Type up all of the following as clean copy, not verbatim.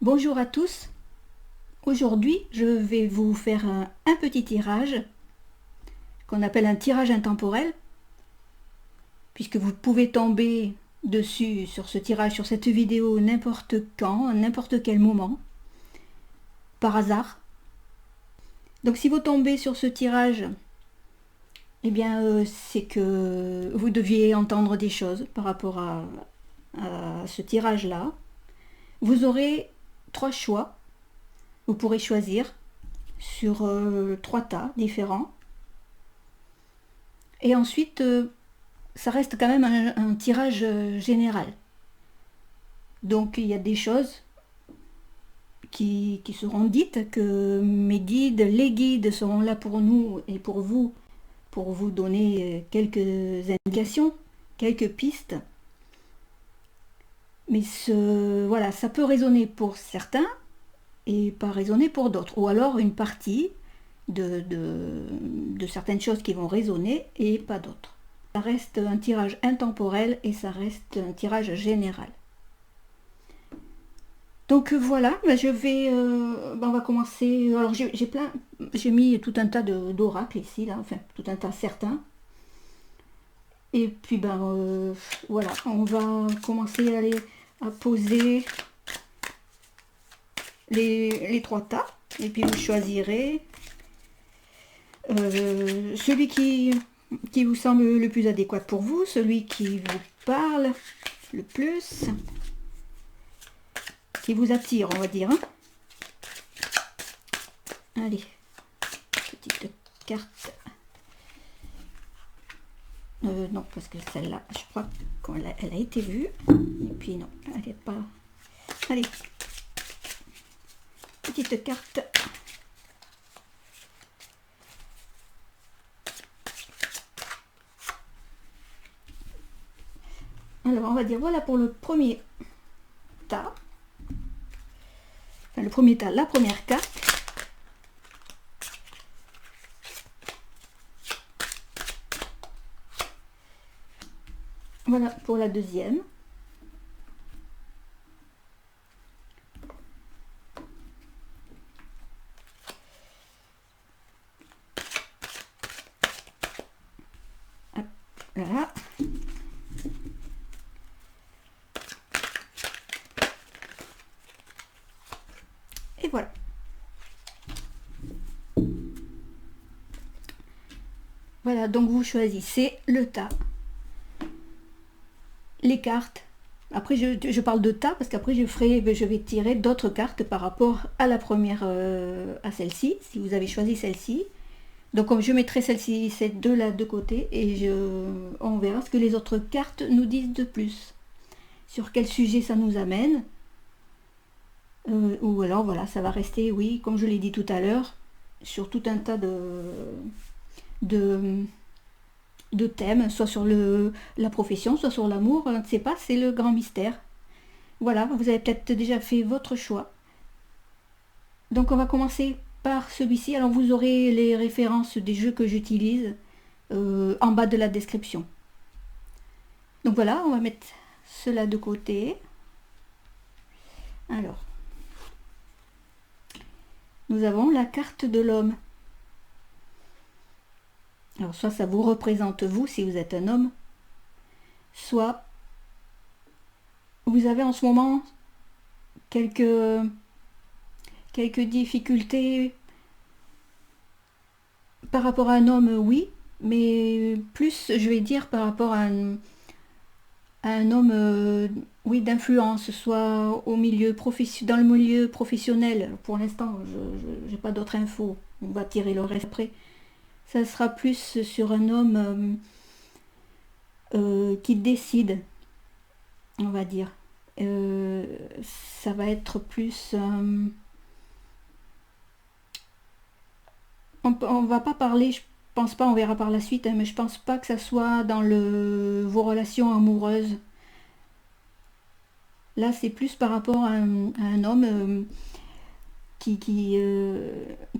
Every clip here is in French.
Bonjour à tous. Aujourd'hui, je vais vous faire un petit tirage qu'on appelle un tirage intemporel, puisque vous pouvez tomber dessus sur ce tirage, sur cette vidéo n'importe quand, à n'importe quel moment, par hasard. Donc si vous tombez sur ce tirage, eh bien c'est que vous deviez entendre des choses par rapport à ce tirage-là. Vous aurez 3 choix. Vous pourrez choisir sur 3 tas différents. Et ensuite, ça reste quand même un tirage général. Donc il y a des choses qui seront dites, que mes guides, les guides seront là pour nous et pour vous donner quelques indications, quelques pistes. Mais voilà, ça peut résonner pour certains et pas résonner pour d'autres. Ou alors une partie de certaines choses qui vont résonner et pas d'autres. Ça reste un tirage intemporel et ça reste un tirage général. Donc voilà, je vais, on va commencer. Alors j'ai mis tout un tas d'oracles ici, là, enfin tout un tas certains. Et puis voilà, on va commencer à poser les 3 tas. Et puis vous choisirez celui qui vous semble le plus adéquat pour vous, celui qui vous parle le plus, qui vous attire, on va dire. Allez, petite carte. Non, parce que celle-là, je crois qu'elle a été vue. Et puis non, elle n'est pas... Allez, petite carte. Alors, on va dire, voilà pour le premier tas. Enfin, le premier tas, la première carte. Voilà pour la deuxième. Voilà. Et voilà. Voilà, donc vous choisissez le tas, les cartes. Après, je parle de tas parce qu'après je vais tirer d'autres cartes par rapport à la première, à celle-ci, si vous avez choisi celle-ci. Donc comme je mettrai celle-ci, ces deux-là de côté, et on verra ce que les autres cartes nous disent de plus. Sur quel sujet ça nous amène. Ou alors voilà, ça va rester, oui, comme je l'ai dit tout à l'heure, sur tout un tas de thèmes, soit sur la profession, soit sur l'amour, on ne sait pas, c'est le grand mystère. Voilà, vous avez peut-être déjà fait votre choix. Donc on va commencer par celui-ci. Alors vous aurez les références des jeux que j'utilise en bas de la description. Donc voilà, on va mettre cela de côté. Alors, nous avons la carte de l'homme. Alors soit ça vous représente vous si vous êtes un homme, soit vous avez en ce moment quelques difficultés par rapport à un homme, oui, mais plus je vais dire par rapport à un homme oui, d'influence, soit dans le milieu professionnel. Pour l'instant, je n'ai pas d'autres infos, on va tirer le reste après. Ça sera plus sur un homme qui décide, on va dire. Ça va être plus... on va pas parler, je pense pas, on verra par la suite, hein, mais je pense pas que ça soit dans vos relations amoureuses. Là, c'est plus par rapport à un homme qui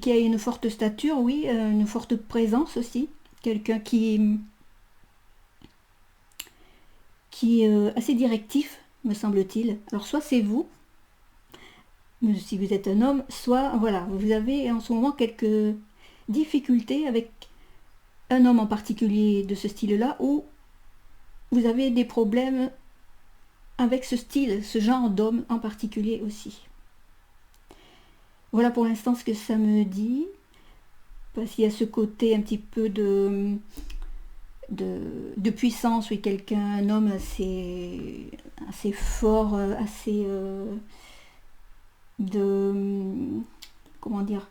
a une forte stature, oui, une forte présence aussi. Quelqu'un qui est assez directif, me semble-t-il. Alors soit c'est vous, si vous êtes un homme, soit voilà, vous avez en ce moment quelques difficultés avec un homme en particulier de ce style-là, ou vous avez des problèmes avec ce style, ce genre d'homme en particulier aussi. Voilà pour l'instant ce que ça me dit. Parce qu'il y a ce côté un petit peu de puissance, oui, quelqu'un, un homme assez fort, assez comment dire,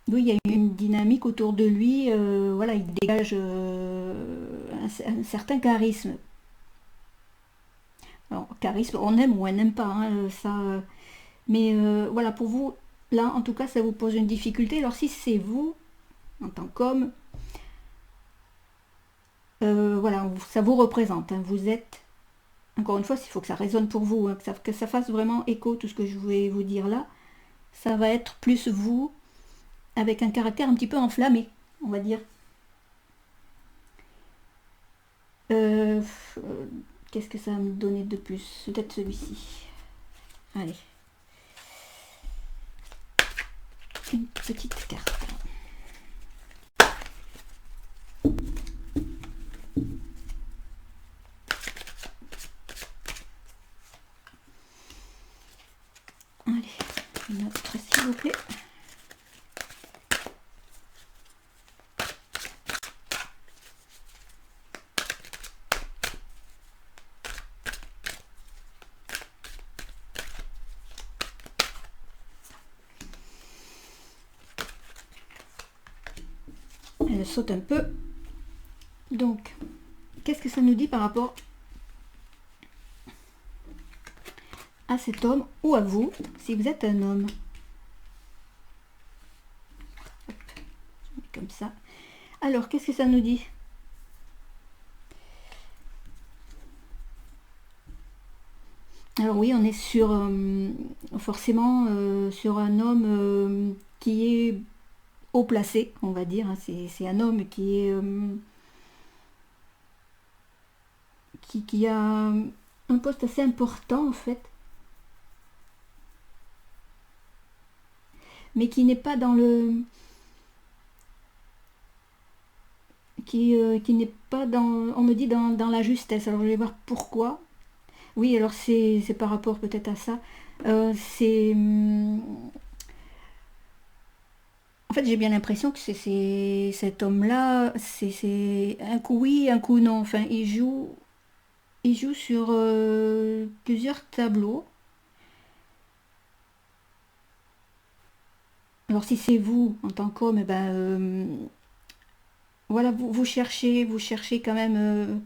oui, il y a une dynamique autour de lui, voilà, il dégage un certain charisme. Alors, charisme, on aime ou on n'aime pas, hein, ça, mais voilà, pour vous, là, en tout cas, ça vous pose une difficulté. Alors, si c'est vous, en tant qu'homme, voilà, ça vous représente, hein, vous êtes, encore une fois, il faut que ça résonne pour vous, hein, que ça fasse vraiment écho, tout ce que je voulais vous dire là, ça va être plus vous, avec un caractère un petit peu enflammé, on va dire. Euh, Qu'est-ce que ça va me donner de plus? Peut-être celui-ci. Allez. Une petite carte. Allez, une autre s'il vous plaît. Elle saute un peu. Donc, qu'est-ce que ça nous dit par rapport à cet homme ou à vous, si vous êtes un homme? Hop, je mets comme ça. Alors, qu'est-ce que ça nous dit? Alors oui, on est sur forcément sur un homme qui est haut placé, on va dire, hein. C'est un homme qui est qui a un poste assez important en fait, mais qui n'est pas dans le qui n'est pas dans, on me dit dans la justesse. Alors je vais voir pourquoi. Oui, alors c'est par rapport peut-être à ça. C'est en fait j'ai bien l'impression que c'est cet homme-là, c'est un coup oui, un coup non. Enfin, il joue sur plusieurs tableaux. Alors si c'est vous en tant qu'homme, eh ben voilà, vous cherchez quand même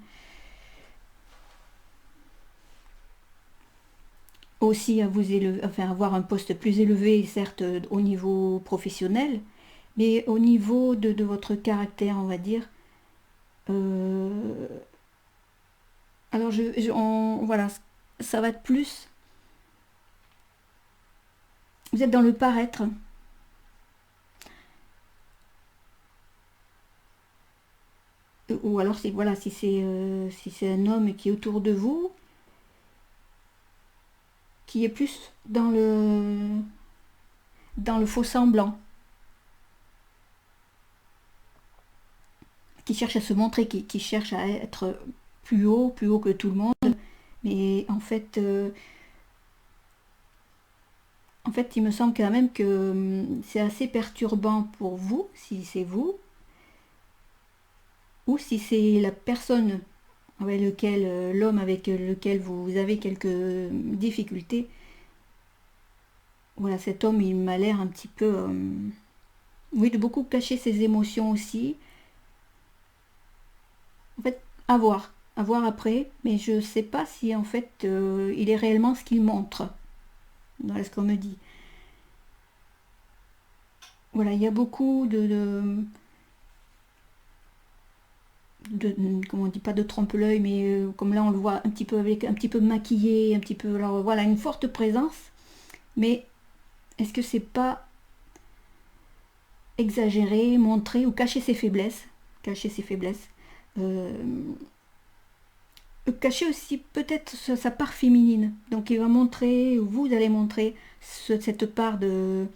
aussi à vous élever, enfin avoir un poste plus élevé, certes au niveau professionnel, mais au niveau de votre caractère, on va dire. euh, alors voilà, ça va être plus. Vous êtes dans le paraître. Ou alors voilà, si c'est un homme qui est autour de vous, qui est plus dans le faux semblant, qui cherche à se montrer, qui cherche à être plus haut que tout le monde, mais en fait, il me semble quand même que c'est assez perturbant pour vous, si c'est vous, ou si c'est la personne avec lequel, l'homme avec lequel vous avez quelques difficultés. Voilà, cet homme, il m'a l'air un petit peu, oui, de beaucoup cacher ses émotions aussi. En fait, à voir après, mais je sais pas si en fait il est réellement ce qu'il montre. Voilà ce qu'on me dit. Voilà, il y a beaucoup comment on dit, pas de trompe-l'œil, mais comme là on le voit un petit peu avec un petit peu maquillé, un petit peu, alors voilà, une forte présence, mais est-ce que c'est pas exagéré, montrer ou cacher ses faiblesses, cacher ses faiblesses. cacher aussi peut-être sa part féminine. Donc il va montrer, ou vous allez montrer cette part de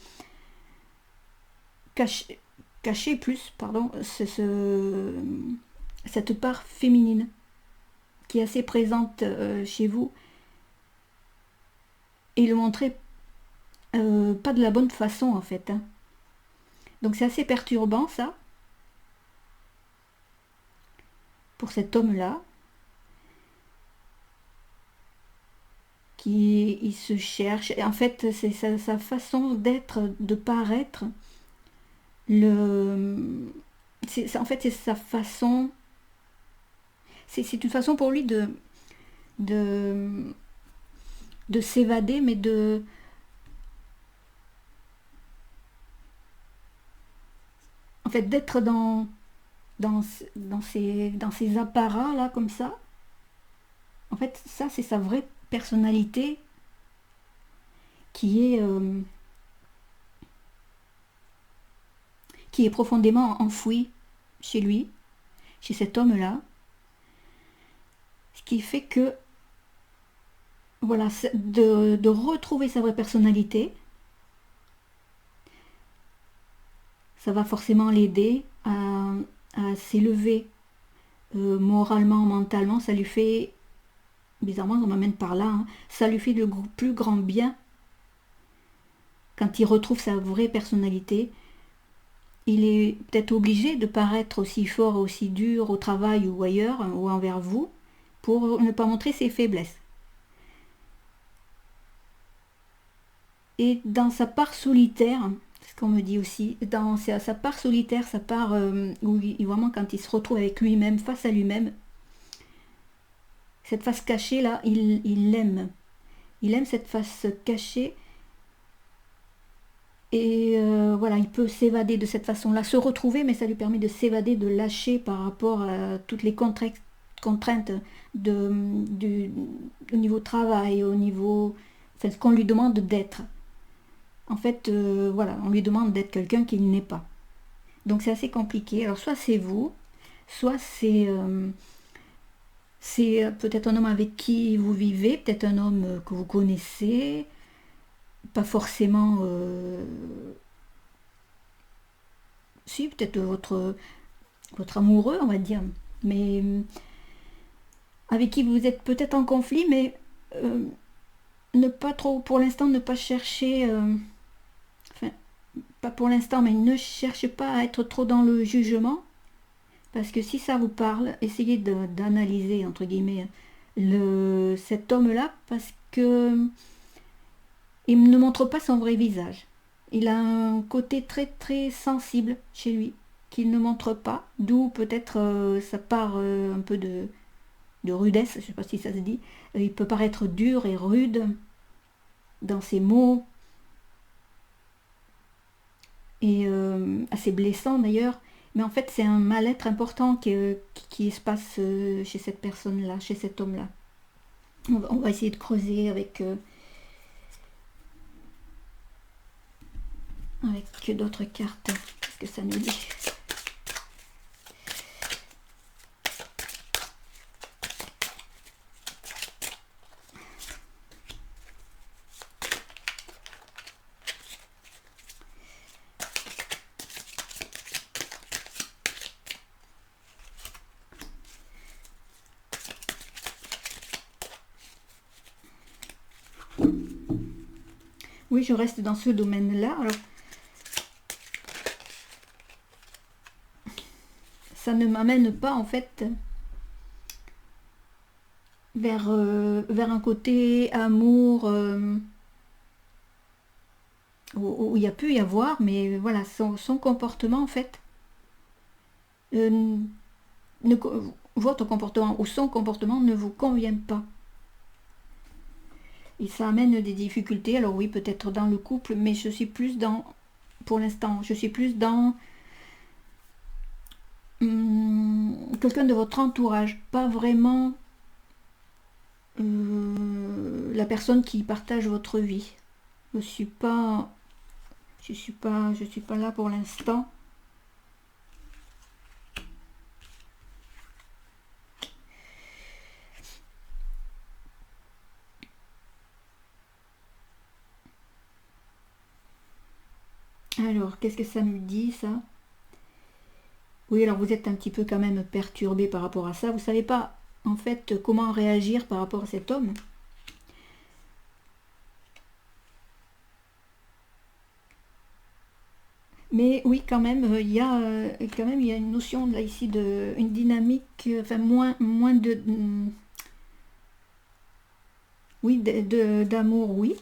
cacher plus, pardon, cette part féminine qui est assez présente chez vous, et le montrer pas de la bonne façon en fait. Hein. Donc c'est assez perturbant ça, pour cet homme-là, qui il se cherche. Et en fait, c'est sa façon d'être, de paraître. En fait, c'est sa façon. C'est une façon pour lui de, de s'évader, mais en fait, d'être dans ces apparats là, comme ça. En fait, ça, c'est sa vraie personnalité qui est, euh, qui est profondément enfouie chez lui, chez cet homme-là. Ce qui fait que, voilà, de retrouver sa vraie personnalité, ça va forcément l'aider à s'élever moralement, mentalement. Ça lui fait, bizarrement, on m'amène par là, hein, ça lui fait le plus grand bien quand il retrouve sa vraie personnalité. Il est peut-être obligé de paraître aussi fort, aussi dur au travail ou ailleurs, ou envers vous, pour ne pas montrer ses faiblesses. Et dans sa part solitaire, c'est ce qu'on me dit aussi, dans sa part solitaire, sa part où vraiment quand il se retrouve avec lui-même, face à lui-même, cette face cachée là, il l'aime. Il aime cette face cachée. Et voilà, il peut s'évader de cette façon-là, se retrouver, mais ça lui permet de s'évader, de lâcher par rapport à toutes les contraintes au niveau travail, au niveau, enfin, ce qu'on lui demande d'être. En fait, voilà, on lui demande d'être quelqu'un qu'il n'est pas. Donc c'est assez compliqué. Alors soit c'est vous, soit c'est peut-être un homme avec qui vous vivez, peut-être un homme que vous connaissez, pas forcément... si, peut-être votre amoureux, on va dire, mais avec qui vous êtes peut-être en conflit, mais ne pas trop, pour l'instant, ne pas chercher... enfin, pas pour l'instant, mais ne cherchez pas à être trop dans le jugement, parce que si ça vous parle, essayez d'analyser, entre guillemets, cet homme-là, parce que il ne montre pas son vrai visage. Il a un côté très très sensible chez lui, qu'il ne montre pas, d'où peut-être ça part un peu de rudesse, je ne sais pas si ça se dit. Il peut paraître dur et rude dans ses mots, et assez blessant d'ailleurs, mais en fait c'est un mal-être important qui se passe chez cette personne-là, chez cet homme-là. On va essayer de creuser avec d'autres cartes. Qu'est-ce que ça nous dit? Oui, je reste dans ce domaine-là. Alors, ça ne m'amène pas en fait vers un côté amour où il y a pu y avoir, mais voilà, son comportement en fait, euh, ne, votre comportement ou son comportement ne vous convient pas. Et ça amène des difficultés. Alors oui, peut-être dans le couple, mais je suis plus dans, pour l'instant, je suis plus dans quelqu'un de votre entourage, pas vraiment la personne qui partage votre vie. Je suis pas là pour l'instant. Alors, qu'est-ce que ça me dit, ça? Oui, alors vous êtes un petit peu quand même perturbé par rapport à ça. Vous savez pas, en fait, comment réagir par rapport à cet homme. Mais oui, quand même, il y a il y a une notion là ici de une dynamique, enfin moins de, oui, d'amour, oui.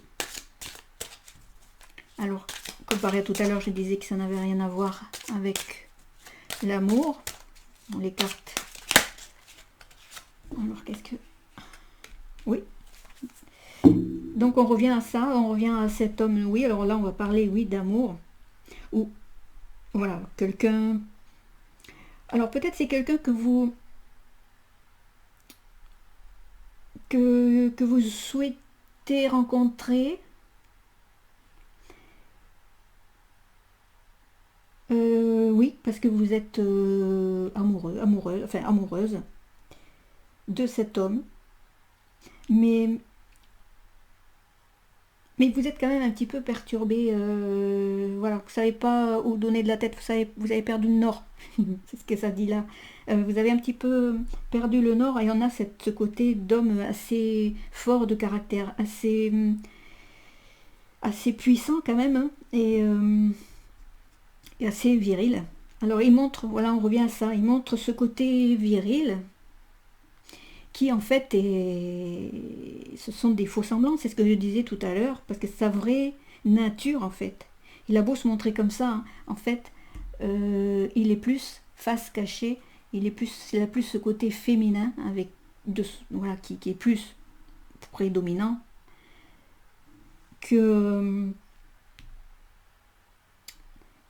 Alors, comparé à tout à l'heure, je disais que ça n'avait rien à voir avec l'amour. Bon, les cartes. Alors, qu'est-ce que... Oui. Donc, on revient à ça, on revient à cet homme, oui. Alors là, on va parler, oui, d'amour. Ou, voilà, quelqu'un... Alors, peut-être c'est quelqu'un que vous souhaitez rencontrer. Oui, parce que vous êtes amoureuse de cet homme, mais, mais vous êtes quand même un petit peu perturbé, voilà, vous ne savez pas où donner de la tête, vous avez perdu le nord, c'est ce que ça dit là. Vous avez un petit peu perdu le nord et on a ce côté d'homme assez fort de caractère, assez puissant quand même, hein, et assez viril. Alors il montre, voilà, on revient à ça, il montre ce côté viril qui en fait ce sont des faux semblants, c'est ce que je disais tout à l'heure, parce que sa vraie nature en fait, il a beau se montrer comme ça, hein, en fait, il est plus face cachée, il a plus ce côté féminin avec voilà, qui est plus prédominant que,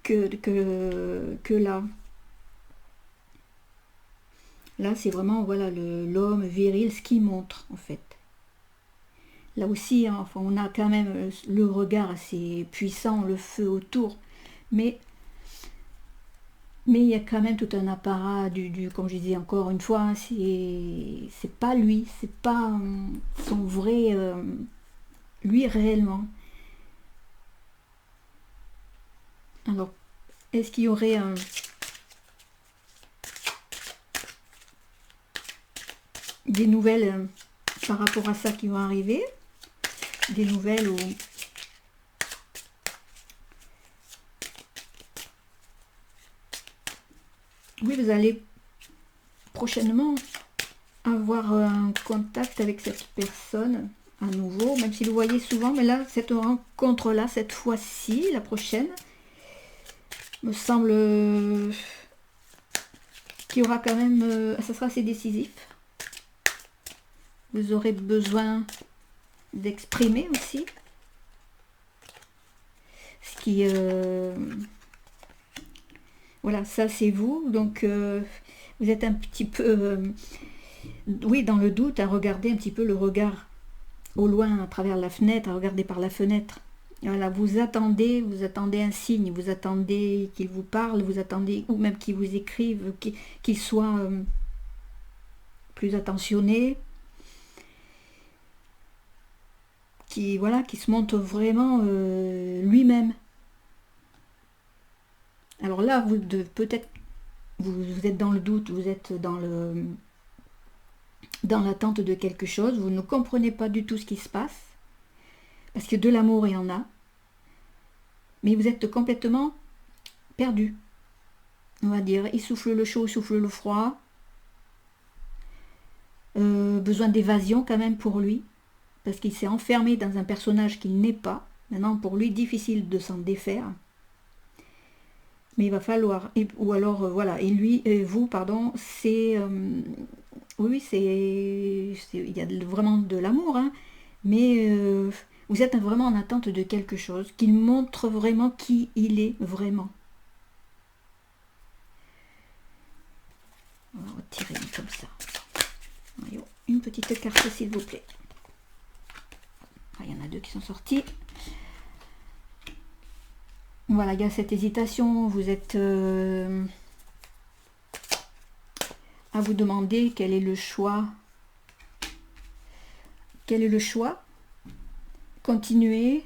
que là. Là, c'est vraiment voilà l'homme viril, ce qu'il montre en fait. Là aussi, hein, enfin, on a quand même le regard assez puissant, le feu autour, mais il y a quand même tout un apparat comme je disais encore une fois, hein, c'est pas lui, c'est pas son vrai lui réellement. Alors, est-ce qu'il y aurait des nouvelles par rapport à ça qui vont arriver, des nouvelles où oui, vous allez prochainement avoir un contact avec cette personne à nouveau, même si vous voyez souvent, mais là, cette rencontre-là, cette fois-ci, la prochaine, me semble qu'il y aura quand même, ça sera assez décisif. Vous aurez besoin d'exprimer aussi ce qui... voilà, ça c'est vous, donc vous êtes un petit peu... oui, dans le doute, à regarder un petit peu le regard au loin, à travers la fenêtre, à regarder par la fenêtre. Voilà, vous attendez un signe, vous attendez qu'il vous parle, vous attendez, ou même qu'il vous écrive, qu'il soit plus attentionné, qui se montre vraiment lui-même. Alors là, peut-être vous êtes dans le doute, vous êtes dans l'attente de quelque chose, vous ne comprenez pas du tout ce qui se passe, parce que de l'amour il y en a, mais vous êtes complètement perdu. On va dire, il souffle le chaud, il souffle le froid, besoin d'évasion quand même pour lui, parce qu'il s'est enfermé dans un personnage qu'il n'est pas. Maintenant, pour lui, difficile de s'en défaire. Mais il va falloir, ou alors, voilà, et lui, vous, pardon, c'est... oui, il y a vraiment de l'amour, hein, mais vous êtes vraiment en attente de quelque chose, qu'il montre vraiment qui il est vraiment. On va retirer comme ça. Une petite carte, s'il vous plaît. Ah, il y en a deux qui sont sortis. Voilà, il y a cette hésitation, vous êtes à vous demander quel est le choix. Quel est le choix? Continuer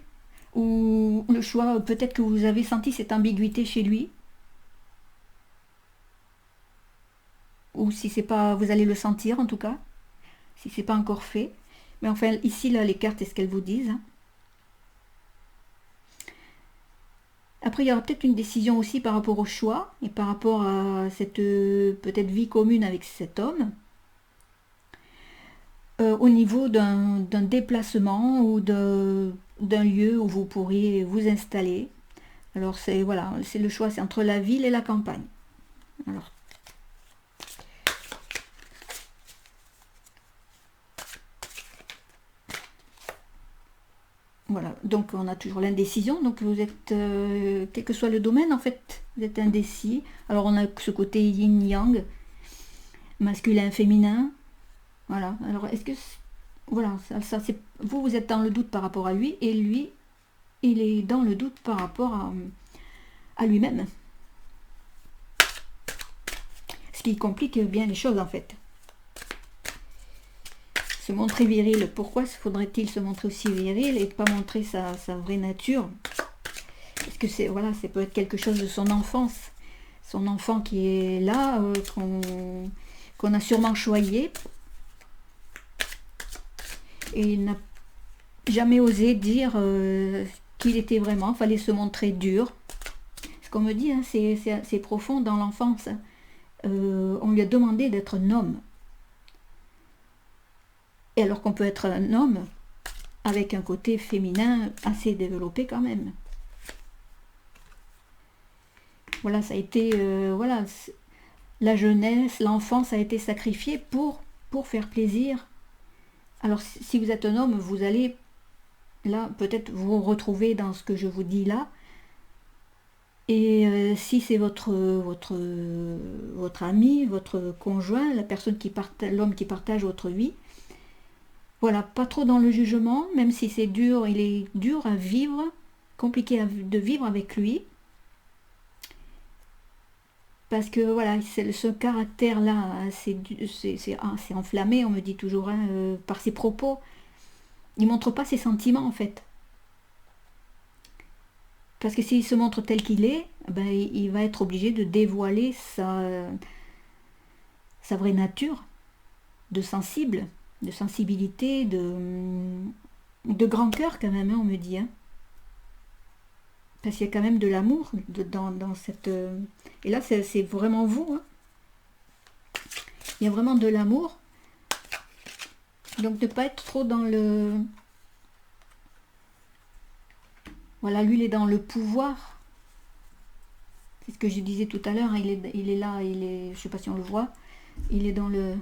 Ou le choix, peut-être que vous avez senti cette ambiguïté chez lui, ou si c'est pas, vous allez le sentir en tout cas, si c'est pas encore fait. Mais enfin, ici, là, les cartes, est ce qu'elles vous disent, hein. Après, il y aura peut-être une décision aussi par rapport au choix et par rapport à cette peut-être vie commune avec cet homme, au niveau d'un déplacement ou d'un lieu où vous pourriez vous installer. Alors c'est voilà, c'est le choix, c'est entre la ville et la campagne. Alors voilà, donc on a toujours l'indécision, donc vous êtes, quel que soit le domaine en fait, vous êtes indécis. Alors on a ce côté yin-yang, masculin, féminin, voilà. Alors est-ce que, voilà, ça c'est, vous êtes dans le doute par rapport à lui, et lui, il est dans le doute par rapport à lui-même. Ce qui complique bien les choses en fait. Se montrer viril, pourquoi faudrait-il se montrer aussi viril et pas montrer sa vraie nature? Parce que c'est, voilà, ça peut être quelque chose de son enfance. Son enfant qui est là, qu'on a sûrement choyé. Et il n'a jamais osé dire qu'il était vraiment. Il fallait se montrer dur. Ce qu'on me dit, hein, c'est profond dans l'enfance. On lui a demandé d'être un homme. Et alors qu'on peut être un homme avec un côté féminin assez développé quand même. Voilà, ça a été, voilà, la jeunesse, l'enfance a été sacrifiée pour faire plaisir. Alors si vous êtes un homme, vous allez, là, peut-être vous retrouver dans ce que je vous dis là. Et si c'est votre ami, votre conjoint, la personne qui partage, l'homme qui partage votre vie, voilà, pas trop dans le jugement, même si c'est dur, il est dur à vivre, compliqué de vivre avec lui. Parce que voilà, ce caractère-là, c'est enflammé, on me dit toujours, hein, par ses propos. Il ne montre pas ses sentiments en fait. Parce que s'il se montre tel qu'il est, ben, il va être obligé de dévoiler sa vraie nature, de sensible, de sensibilité, de grand cœur quand même, hein, on me dit. Hein. Parce qu'il y a quand même de l'amour dans cette... Et là, c'est vraiment vous. Hein. Il y a vraiment de l'amour. Donc, ne pas être trop dans le... Voilà, lui, il est dans le pouvoir. C'est ce que je disais tout à l'heure. Il est là, je ne sais pas si on le voit. Il est dans le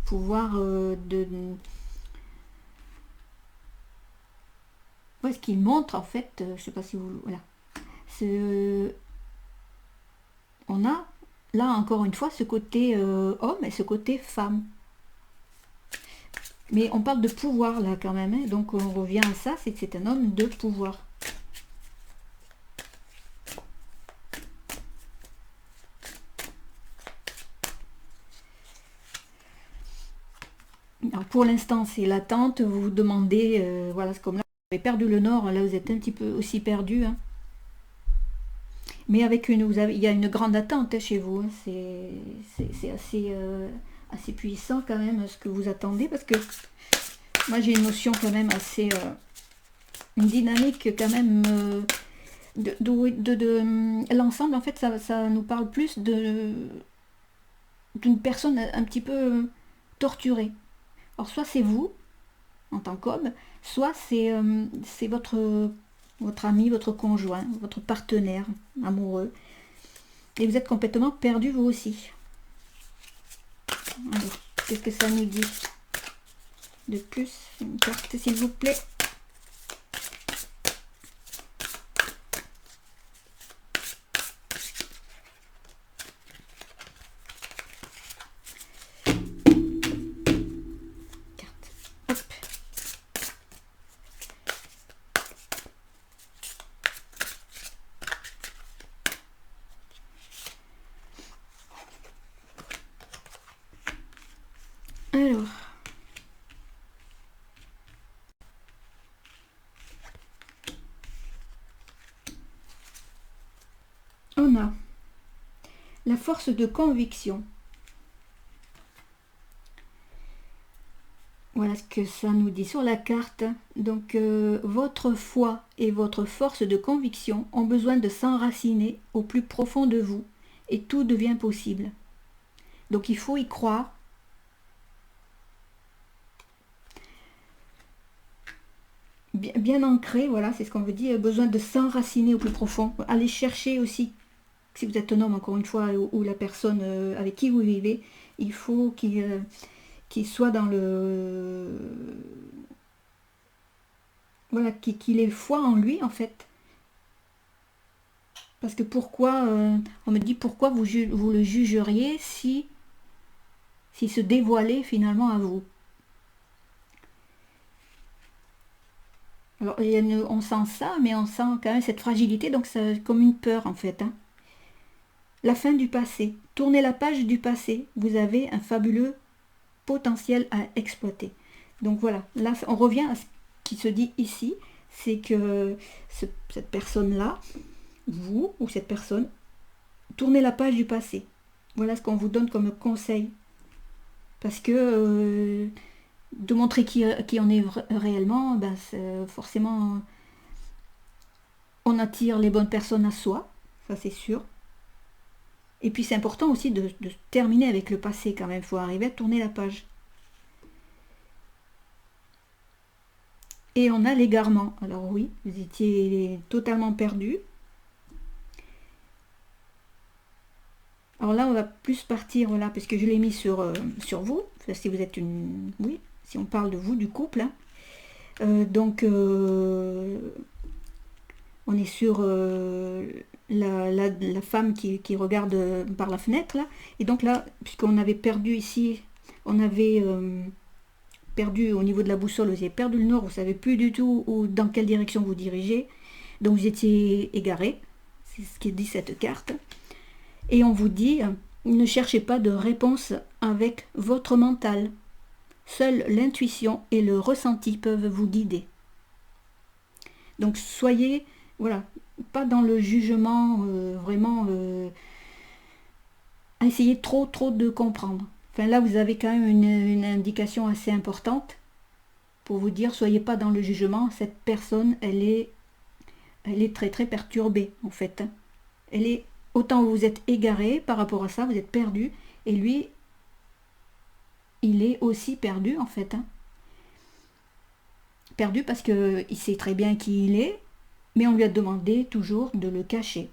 pouvoir de... Ouais, ce qu'il montre, en fait, je ne sais pas si vous... Voilà. On a, là, encore une fois, ce côté homme et ce côté femme. Mais on parle de pouvoir, là, quand même. Hein, donc, on revient à ça, c'est que c'est un homme de pouvoir. Alors, pour l'instant, c'est l'attente. Vous vous demandez, voilà, c'est comme là, vous avez perdu le nord. Là, vous êtes un petit peu aussi perdu. Hein. Mais avec il y a une grande attente hein, chez vous. Hein. C'est assez puissant quand même ce que vous attendez. Parce que moi, j'ai une notion quand même assez... une dynamique quand même... l'ensemble, en fait, ça nous parle plus d'une personne un petit peu torturée. Alors, soit c'est vous, en tant qu'homme, soit c'est votre ami, votre conjoint, votre partenaire amoureux. Et vous êtes complètement perdu vous aussi. Alors, qu'est-ce que ça nous dit de plus? Une carte, s'il vous plaît. Alors, on a la force de conviction. Voilà ce que ça nous dit sur la carte. Donc votre foi et votre force de conviction ont besoin de s'enraciner au plus profond de vous et tout devient possible. Donc il faut y croire. Bien ancré, voilà, c'est ce qu'on veut dire, besoin de s'enraciner au plus profond. Allez chercher aussi, si vous êtes un homme encore une fois, ou la personne avec qui vous vivez, il faut qu'il soit dans le... Voilà, qu'il ait foi en lui en fait. Parce que pourquoi, on me dit pourquoi vous le jugeriez s'il se dévoilait finalement à vous. Alors on sent ça, mais on sent quand même cette fragilité, donc c'est comme une peur en fait. Hein. La fin du passé. Tournez la page du passé. Vous avez un fabuleux potentiel à exploiter. Donc voilà, là on revient à ce qui se dit ici, c'est que cette personne-là, vous ou cette personne, tournez la page du passé. Voilà ce qu'on vous donne comme conseil. Parce que de montrer qui on est réellement, ben forcément on attire les bonnes personnes à soi, ça c'est sûr. Et puis c'est important aussi de terminer avec le passé quand même, il faut arriver à tourner la page. Et on a l'égarement. Alors oui, vous étiez totalement perdu. Alors là, on va plus partir, voilà, parce que je l'ai mis sur vous. Si vous êtes une... Oui, si on parle de vous, du couple. Hein. Donc, on est sur la femme qui regarde par la fenêtre, là. Et donc là, puisqu'on avait perdu ici, on avait perdu au niveau de la boussole, vous avez perdu le nord, vous ne savez plus du tout dans quelle direction vous dirigez. Donc, vous étiez égaré. C'est ce qui dit cette carte. Et on vous dit, ne cherchez pas de réponse avec votre mental. Seule l'intuition et le ressenti peuvent vous guider. Donc soyez, voilà, pas dans le jugement, vraiment, à essayer trop de comprendre. Enfin là, vous avez quand même une indication assez importante pour vous dire, soyez pas dans le jugement. Cette personne, elle est très perturbée en fait. Elle est... Autant vous êtes égaré par rapport à ça, vous êtes perdu, et lui, il est aussi perdu en fait. Hein. Perdu parce qu'il sait très bien qui il est, mais on lui a demandé toujours de le cacher.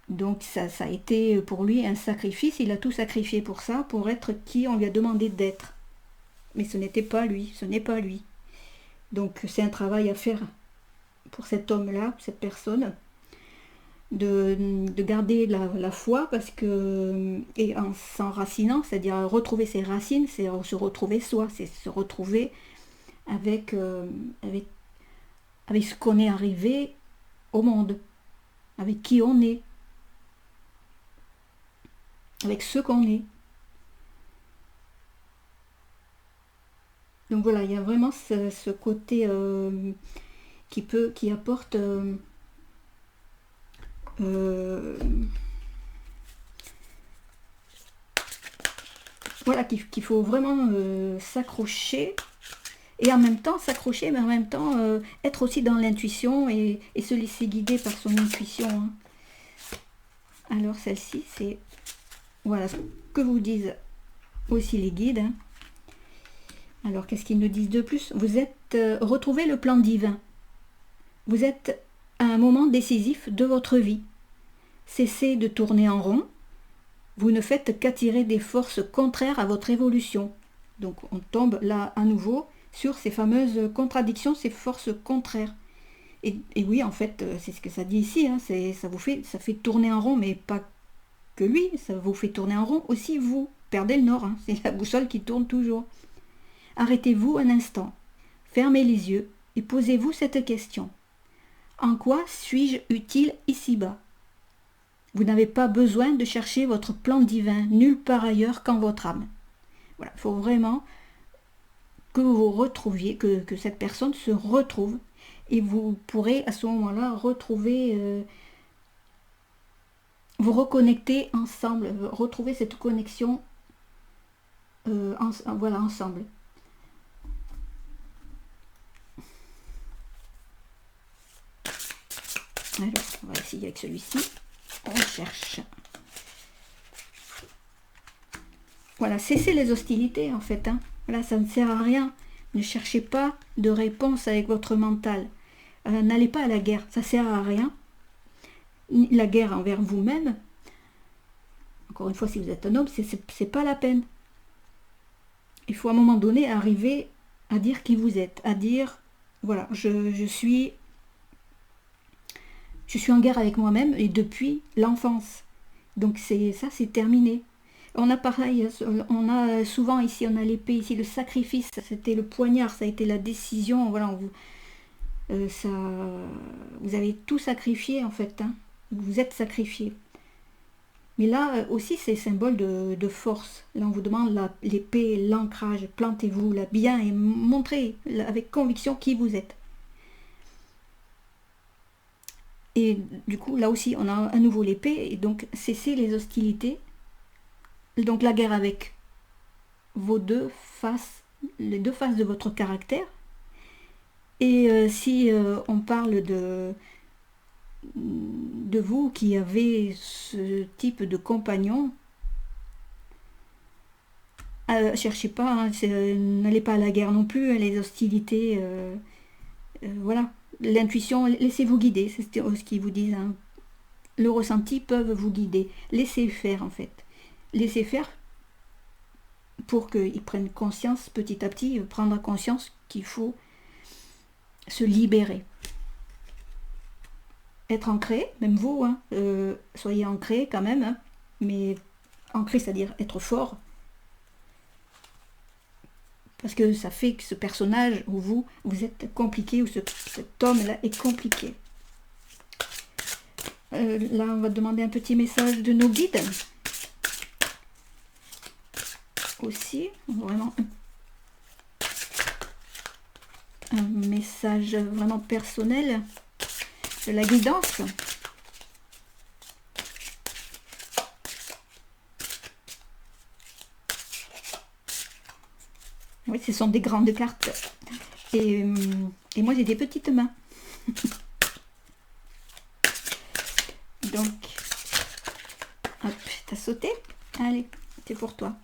Donc ça a été pour lui un sacrifice, il a tout sacrifié pour ça, pour être qui on lui a demandé d'être. Mais ce n'était pas lui, ce n'est pas lui. Donc c'est un travail à faire pour cet homme-là, cette personne. De garder la foi parce que, et en s'enracinant, c'est-à-dire retrouver ses racines, c'est se retrouver soi, c'est se retrouver avec ce qu'on est arrivé au monde, avec qui on est, avec ce qu'on est. Donc voilà, il y a vraiment ce côté qui apporte voilà, qu'il faut vraiment s'accrocher et en même temps s'accrocher, mais en même temps être aussi dans l'intuition et se laisser guider par son intuition. Hein. Alors celle-ci, c'est voilà ce que vous disent aussi les guides. Hein. Alors qu'est-ce qu'ils nous disent de plus? Vous êtes retrouvez le plan divin. Vous êtes à un moment décisif de votre vie. Cessez de tourner en rond. Vous ne faites qu'attirer des forces contraires à votre évolution. Donc on tombe là à nouveau sur ces fameuses contradictions, ces forces contraires. Et oui, en fait, c'est ce que ça dit ici. Hein, ça fait tourner en rond, mais pas que lui. Ça vous fait tourner en rond aussi vous. Perdez le nord. Hein, c'est la boussole qui tourne toujours. Arrêtez-vous un instant. Fermez les yeux et posez-vous cette question. En quoi suis-je utile ici-bas? Vous n'avez pas besoin de chercher votre plan divin nulle part ailleurs qu'en votre âme. Voilà, il faut vraiment que vous vous retrouviez, que cette personne se retrouve, et vous pourrez à ce moment-là retrouver vous reconnecter ensemble, retrouver cette connexion voilà, ensemble. Alors, on va essayer avec celui-ci. On cherche. Voilà, cessez les hostilités en fait. Hein. Voilà, ça ne sert à rien. Ne cherchez pas de réponse avec votre mental. N'allez pas à la guerre, ça ne sert à rien. La guerre envers vous-même, encore une fois, si vous êtes un homme, c'est pas la peine. Il faut à un moment donné arriver à dire qui vous êtes, à dire, voilà, je suis en guerre avec moi-même et depuis l'enfance. Donc ça, c'est terminé. On a pareil, on a souvent ici, on a l'épée ici, le sacrifice, c'était le poignard, ça a été la décision, voilà, vous avez tout sacrifié en fait, hein. Vous êtes sacrifié. Mais là aussi c'est symbole de force. Là on vous demande l'épée, l'ancrage, plantez-vous là bien et montrez avec conviction qui vous êtes. Et du coup là aussi on a à nouveau l'épée et donc cessez les hostilités. Donc la guerre avec vos deux faces, les deux faces de votre caractère. Et si on parle de vous qui avez ce type de compagnon, cherchez pas, hein, n'allez pas à la guerre non plus, hein, les hostilités, voilà, l'intuition, laissez-vous guider, c'est ce qu'ils vous disent, hein. Le ressenti peuvent vous guider, laissez faire en fait, laissez faire pour qu'ils prennent conscience petit à petit, prendre conscience qu'il faut se libérer. Être ancré, même vous, hein, soyez ancré quand même, hein, mais ancré, c'est-à-dire être fort. Parce que ça fait que ce personnage, ou vous êtes compliqué, ou cet homme-là est compliqué. Là, on va demander un petit message de nos guides. Aussi, vraiment un message vraiment personnel de la guidance. Oui, ce sont des grandes cartes. Et moi, j'ai des petites mains. Donc, hop, t'as sauté? Allez, c'est pour toi.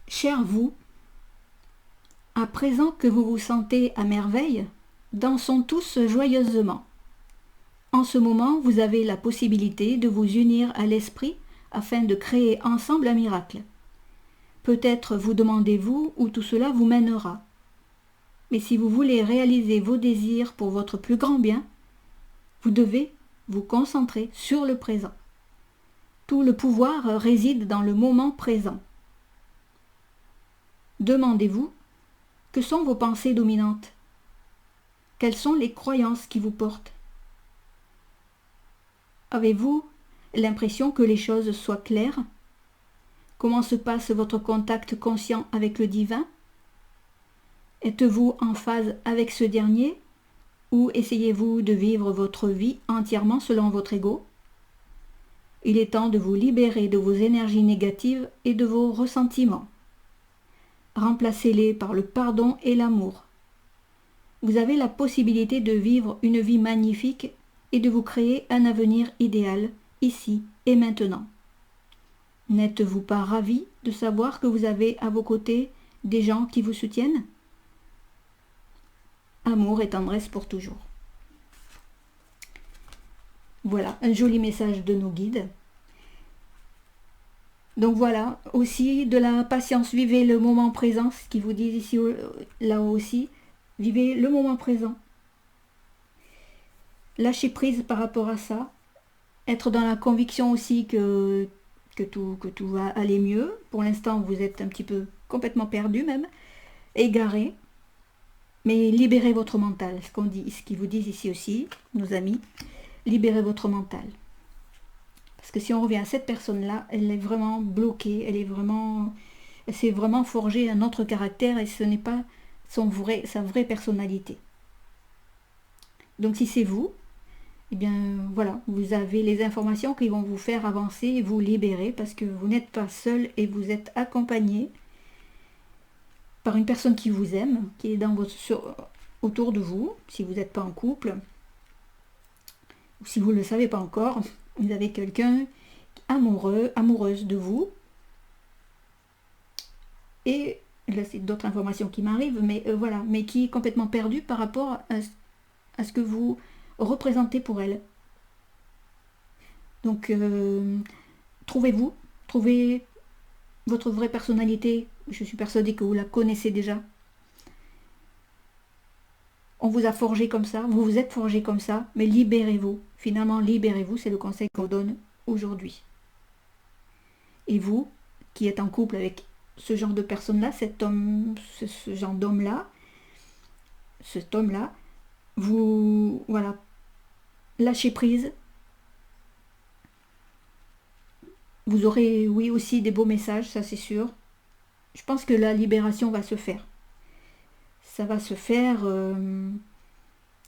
Cher vous, à présent que vous vous sentez à merveille, dansons tous joyeusement. En ce moment, vous avez la possibilité de vous unir à l'esprit afin de créer ensemble un miracle. Peut-être vous demandez-vous où tout cela vous mènera. Mais si vous voulez réaliser vos désirs pour votre plus grand bien, vous devez vous concentrer sur le présent. Tout le pouvoir réside dans le moment présent. Demandez-vous, que sont vos pensées dominantes? Quelles sont les croyances qui vous portent? Avez-vous l'impression que les choses soient claires? Comment se passe votre contact conscient avec le divin? Êtes-vous en phase avec ce dernier ou essayez-vous de vivre votre vie entièrement selon votre ego? Il est temps de vous libérer de vos énergies négatives et de vos ressentiments. Remplacez-les par le pardon et l'amour. Vous avez la possibilité de vivre une vie magnifique et de vous créer un avenir idéal, ici et maintenant. N'êtes-vous pas ravi de savoir que vous avez à vos côtés des gens qui vous soutiennent? Amour et tendresse pour toujours. Voilà, un joli message de nos guides. Donc voilà, aussi de la patience, vivez le moment présent, ce qu'ils vous disent ici, là aussi, vivez le moment présent. Lâchez prise par rapport à ça, être dans la conviction aussi que tout va aller mieux. Pour l'instant, vous êtes un petit peu complètement perdu même, égaré, mais libérez votre mental, ce qu'ils vous disent ici aussi, nos amis, libérez votre mental. Parce que si on revient à cette personne-là, elle est vraiment bloquée, elle s'est vraiment forgée un autre caractère et ce n'est pas sa vraie personnalité. Donc si c'est vous, eh bien voilà, vous avez les informations qui vont vous faire avancer et vous libérer parce que vous n'êtes pas seul et vous êtes accompagné par une personne qui vous aime, qui est autour de vous, si vous n'êtes pas en couple, ou si vous ne le savez pas encore, vous avez quelqu'un amoureux, amoureuse de vous. Et là c'est d'autres informations qui m'arrivent, mais voilà, mais qui est complètement perdu par rapport à ce que vous représentez pour elle. Donc trouvez-vous, trouvez votre vraie personnalité. Je suis persuadée que vous la connaissez déjà. On vous a forgé comme ça, vous vous êtes forgé comme ça, mais libérez-vous. Finalement, libérez-vous, c'est le conseil qu'on donne aujourd'hui. Et vous, qui êtes en couple avec ce genre de personne-là, cet homme, ce genre d'homme-là, cet homme-là, vous, voilà, lâchez prise. Vous aurez, oui, aussi des beaux messages, ça c'est sûr. Je pense que la libération va se faire. Ça va se faire.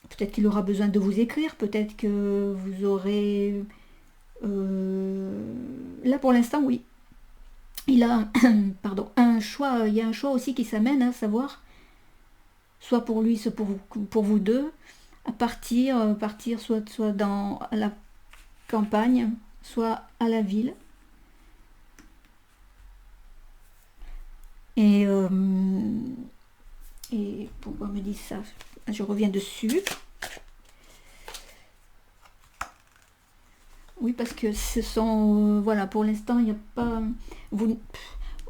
Peut-être qu'il aura besoin de vous écrire, peut-être que vous aurez... là pour l'instant, oui. Il a pardon, un choix, il y a un choix aussi qui s'amène, à savoir, soit pour lui, soit pour vous deux, à partir soit dans la campagne, soit à la ville. Et pourquoi me dit ça? Je reviens dessus. Oui, parce que ce sont... voilà, pour l'instant, il n'y a pas...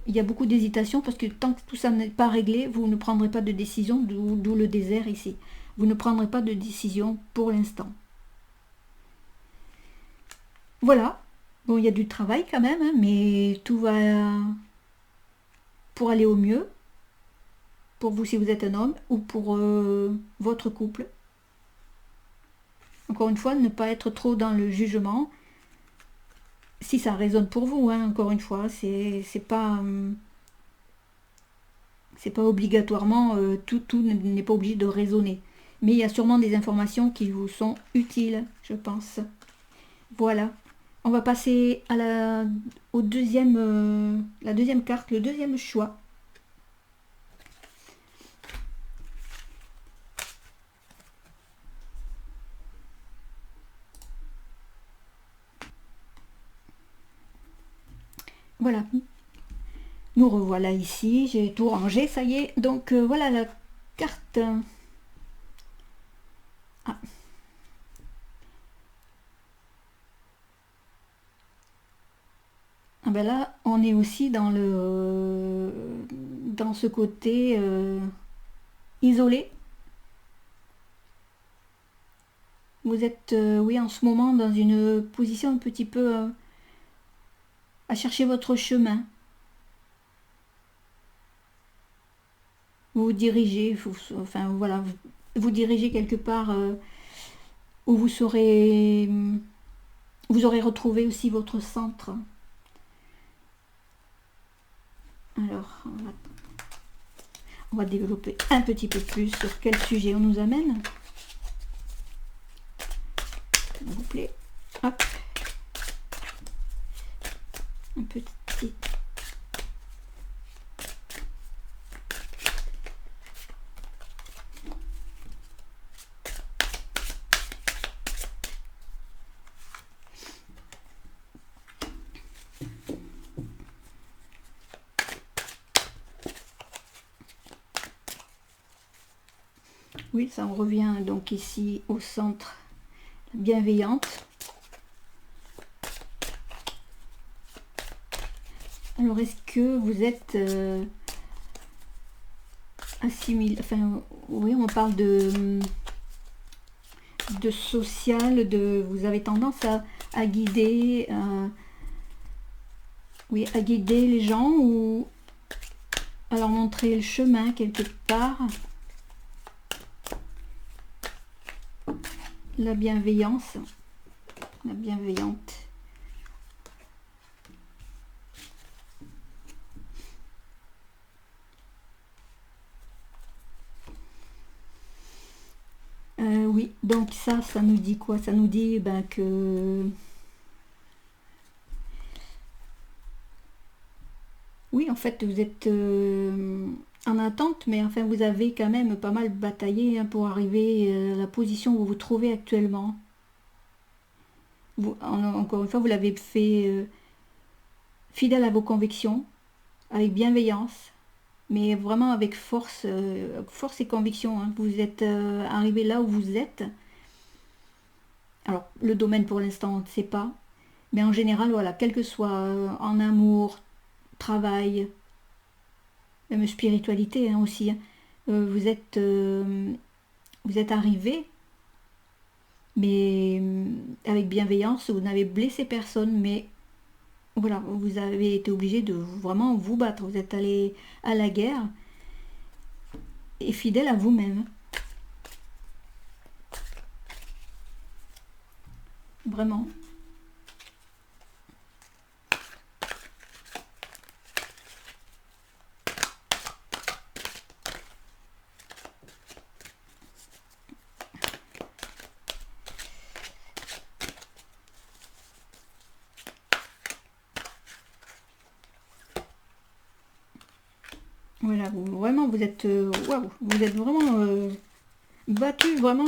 il y a beaucoup d'hésitation parce que tant que tout ça n'est pas réglé, vous ne prendrez pas de décision, d'où le désert ici. Vous ne prendrez pas de décision pour l'instant. Voilà. Bon, il y a du travail quand même, hein, mais tout va pour aller au mieux. Pour vous si vous êtes un homme ou pour votre couple. Encore une fois, ne pas être trop dans le jugement. Si ça résonne pour vous, hein, encore une fois, c'est pas obligatoirement tout n'est pas obligé de résonner. Mais il y a sûrement des informations qui vous sont utiles, je pense. Voilà. On va passer à la deuxième carte, le deuxième choix. Voilà. Nous revoilà ici, j'ai tout rangé, ça y est. Donc voilà la carte. Ah. Ah ben là, on est aussi dans ce côté isolé. Vous êtes, oui, en ce moment dans une position un petit peu à chercher votre chemin. Vous vous dirigez, enfin voilà, vous dirigez quelque part où vous aurez retrouvé aussi votre centre. Alors, on va développer un petit peu plus sur quel sujet on nous amène. S'il vous plaît. Hop. Un petit. Oui, ça en revient donc ici au centre bienveillante. Alors, est-ce que vous êtes assimilé, enfin, oui, on parle de social, vous avez tendance à guider, oui, à guider les gens ou à leur montrer le chemin quelque part. La bienveillance, la bienveillante. Oui, Oui, donc ça nous dit quoi? Ça nous dit ben, que... Oui, en fait, vous êtes en attente, mais enfin, vous avez quand même pas mal bataillé hein, pour arriver à la position où vous vous trouvez actuellement. Encore une fois, vous l'avez fait fidèle à vos convictions, avec bienveillance, mais vraiment avec force, force et conviction. Hein. Vous êtes arrivé là où vous êtes. Alors, le domaine pour l'instant, on ne sait pas. Mais en général, voilà, quel que soit en amour, travail, même spiritualité hein, aussi, hein, vous êtes arrivé, mais avec bienveillance, vous n'avez blessé personne, mais voilà, vous avez été obligé de vraiment vous battre. Vous êtes allé à la guerre et fidèle à vous-même. Vraiment. Voilà, vraiment, vous êtes, waouh, vous êtes vraiment battu, vraiment.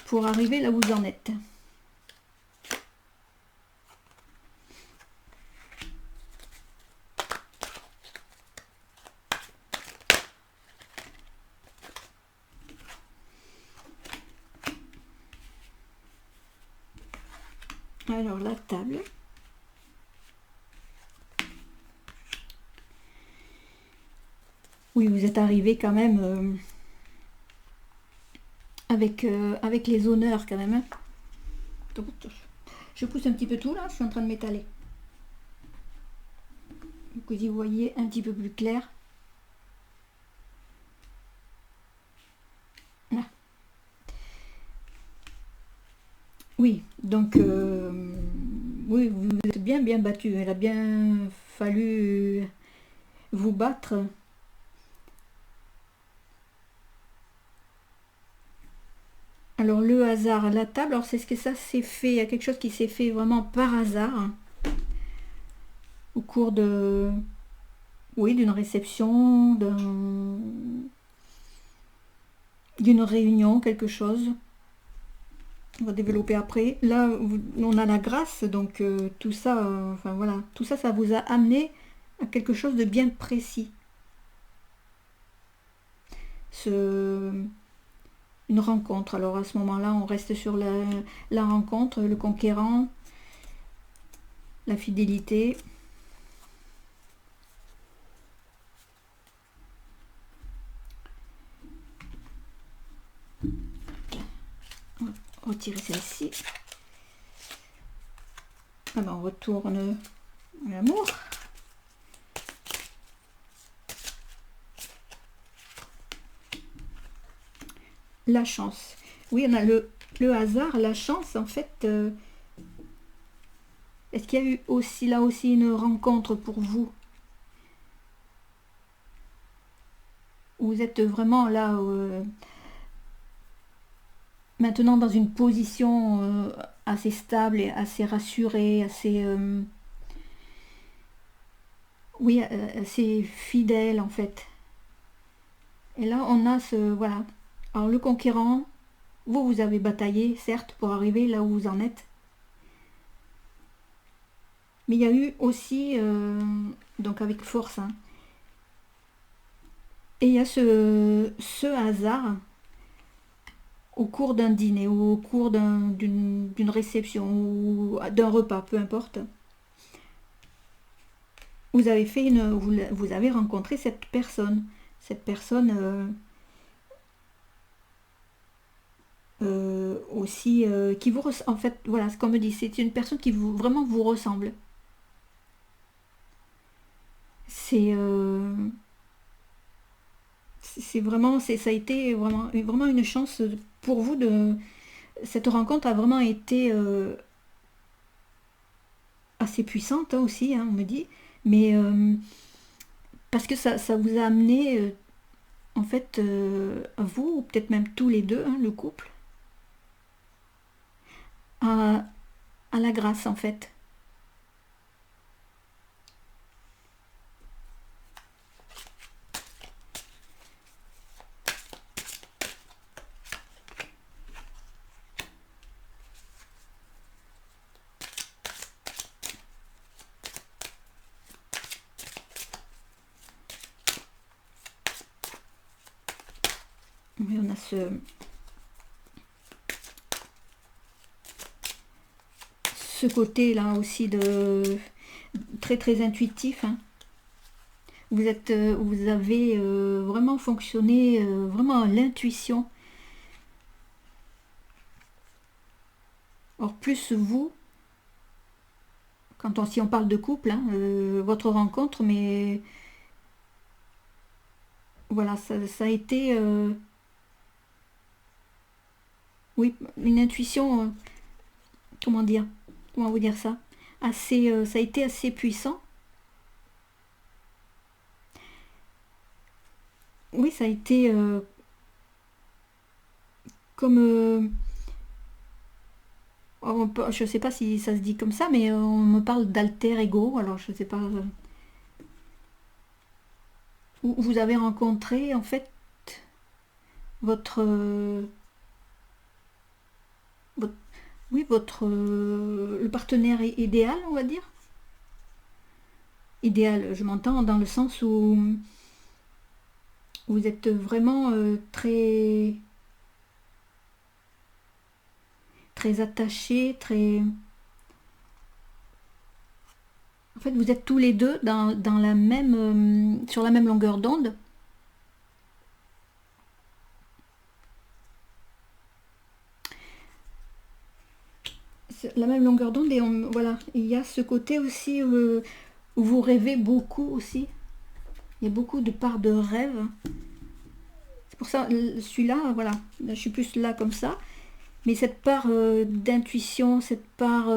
Pour arriver là où vous en êtes. Alors la table. Oui, vous êtes arrivé quand même avec les honneurs quand même. Hein. Donc, je pousse un petit peu tout là, je suis en train de m'étaler. Vous y voyez un petit peu plus clair. Là. Oui, donc oui, vous êtes bien battu. Il a bien fallu vous battre. Alors le hasard, la table, alors c'est ce que ça s'est fait, il y a quelque chose qui s'est fait vraiment par hasard hein, au cours de, oui, d'une réception, d'une réunion, quelque chose. On va développer après. Là, on a la grâce, donc tout ça, enfin voilà, tout ça, ça vous a amené à quelque chose de bien précis. Une rencontre. Alors à ce moment-là, on reste sur la rencontre, le conquérant, la fidélité. On va retirer celle-ci. Ah ben, on retourne l'amour. La chance. Oui, on a le hasard, la chance, en fait. Est-ce qu'il y a eu aussi là aussi une rencontre pour vous? Vous êtes vraiment là maintenant dans une position assez stable et assez rassurée, assez oui, assez fidèle en fait. Et là on a ce voilà. Alors le conquérant, vous avez bataillé certes pour arriver là où vous en êtes. Mais il y a eu aussi donc avec force hein, et il y a ce hasard au cours d'un dîner ou au cours d'une réception ou d'un repas, peu importe. Vous avez fait vous avez rencontré cette personne. Cette personne aussi qui vous en fait, voilà, ce qu'on me dit, c'est une personne qui vraiment vous ressemble. C'est vraiment, ça a été vraiment une chance pour vous de... Cette rencontre a vraiment été assez puissante hein, aussi, hein, on me dit, mais parce que ça vous a amené en fait, vous, ou peut-être même tous les deux, hein, le couple, à, à la grâce en fait. Et on a ce côté là aussi de très très intuitif, hein. Vous avez vraiment fonctionné vraiment à l'intuition. Or plus vous, si on parle de couple, hein, votre rencontre, mais voilà, ça a été oui, une intuition, comment dire, comment vous dire ça, assez, ça a été assez puissant. Oui, ça a été comme je sais pas si ça se dit comme ça, mais on me parle d'alter ego, alors je sais pas où vous avez rencontré en fait votre, votre oui, le partenaire idéal, on va dire. Idéal, je m'entends dans le sens où vous êtes vraiment très très attachés, très... En fait, vous êtes tous les deux dans la même, sur la même longueur d'onde. La même longueur d'onde et voilà, il y a ce côté aussi où vous rêvez beaucoup aussi. Il y a beaucoup de parts de rêve. C'est pour ça, celui-là, voilà, je suis plus là comme ça. Mais cette part d'intuition, cette part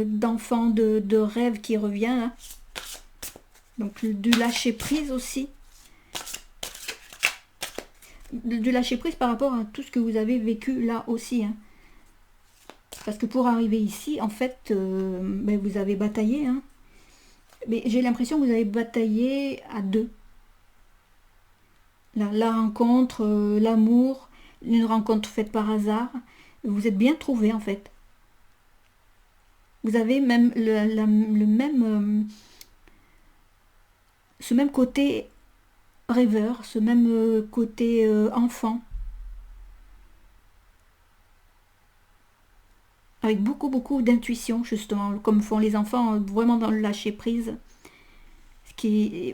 d'enfant, de rêve qui revient, là. Donc du lâcher prise aussi. Du lâcher prise par rapport à tout ce que vous avez vécu là aussi, hein. Parce que pour arriver ici, en fait, ben, vous avez bataillé, hein. Mais j'ai l'impression que vous avez bataillé à deux. La rencontre, l'amour, une rencontre faite par hasard. Vous êtes bien trouvés en fait. Vous avez même le même, ce même côté rêveur, ce même côté enfant. Avec beaucoup d'intuition justement, comme font les enfants, vraiment dans le lâcher prise.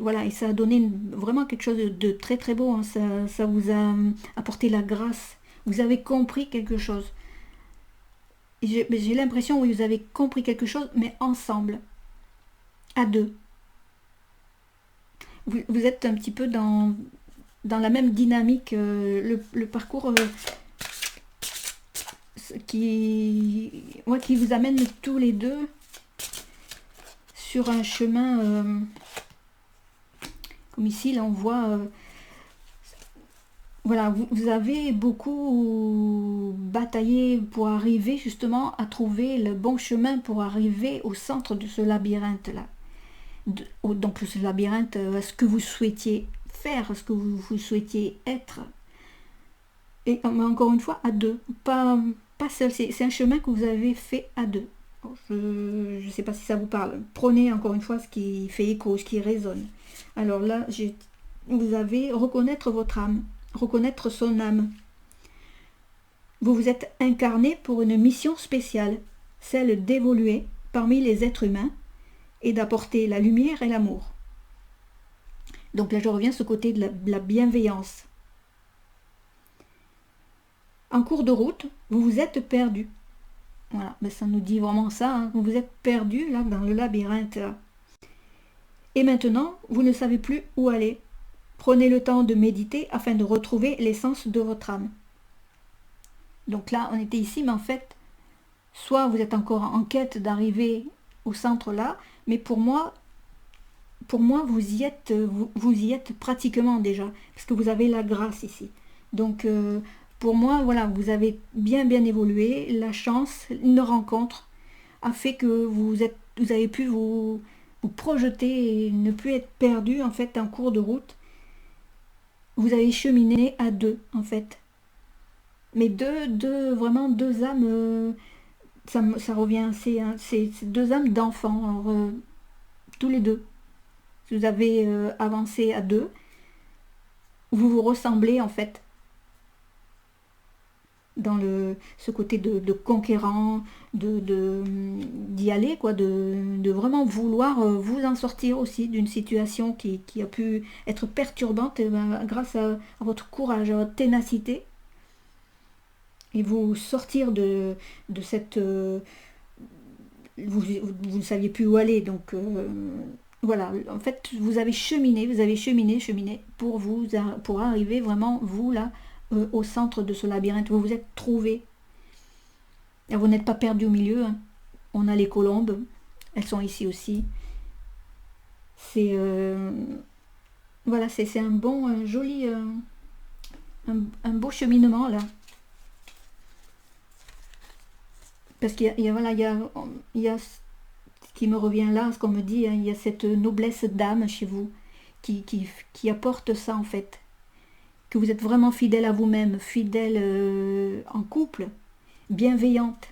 Voilà, et ça a donné vraiment quelque chose de très très beau, hein. Ça vous a apporté la grâce. Vous avez compris quelque chose. J'ai l'impression que vous avez compris quelque chose, mais ensemble, à deux. Vous êtes un petit peu dans la même dynamique, le parcours qui vous amène tous les deux sur un chemin, comme ici, là on voit, voilà, vous avez beaucoup bataillé pour arriver justement à trouver le bon chemin pour arriver au centre de ce labyrinthe-là. Donc ce labyrinthe, ce que vous souhaitiez faire, ce que vous souhaitiez être. Et encore une fois, à deux, pas seul. C'est un chemin que vous avez fait à deux. Je ne sais pas si ça vous parle. Prenez encore une fois ce qui fait écho, ce qui résonne. Alors là, vous avez reconnaître votre âme, reconnaître son âme. Vous vous êtes incarné pour une mission spéciale, celle d'évoluer parmi les êtres humains et d'apporter la lumière et l'amour. Donc là, je reviens à ce côté de la bienveillance. En cours de route, vous vous êtes perdu. Voilà, ben ça nous dit vraiment ça, hein. Vous vous êtes perdu là dans le labyrinthe. Et maintenant, vous ne savez plus où aller. Prenez le temps de méditer afin de retrouver l'essence de votre âme. Donc là, on était ici, mais en fait, soit vous êtes encore en quête d'arriver au centre là, mais pour moi, pour moi, vous y êtes pratiquement déjà, parce que vous avez la grâce ici. Donc, pour moi, voilà, vous avez bien évolué. La chance, une rencontre a fait que vous avez pu vous projeter et ne plus être perdu en fait en cours de route. Vous avez cheminé à deux en fait, mais vraiment deux âmes. Ça revient, c'est deux âmes d'enfants, tous les deux. Vous avez avancé à deux, vous vous ressemblez en fait dans ce côté de conquérant, d'y aller, quoi, de vraiment vouloir vous en sortir aussi d'une situation qui a pu être perturbante grâce à votre courage, à votre ténacité, et vous sortir de cette... vous ne saviez plus où aller, donc voilà, en fait, vous avez cheminé pour arriver vraiment, vous, là, au centre de ce labyrinthe. Vous vous êtes trouvé. Et vous n'êtes pas perdu au milieu. Hein. On a les colombes. Elles sont ici aussi. C'est... voilà, c'est un bon, un joli... un beau cheminement, là. Parce qu'il y a, voilà, il y a ce qui me revient là, ce qu'on me dit, hein, il y a cette noblesse d'âme chez vous qui apporte ça, en fait. Que vous êtes vraiment fidèle à vous-même, fidèle en couple, bienveillante.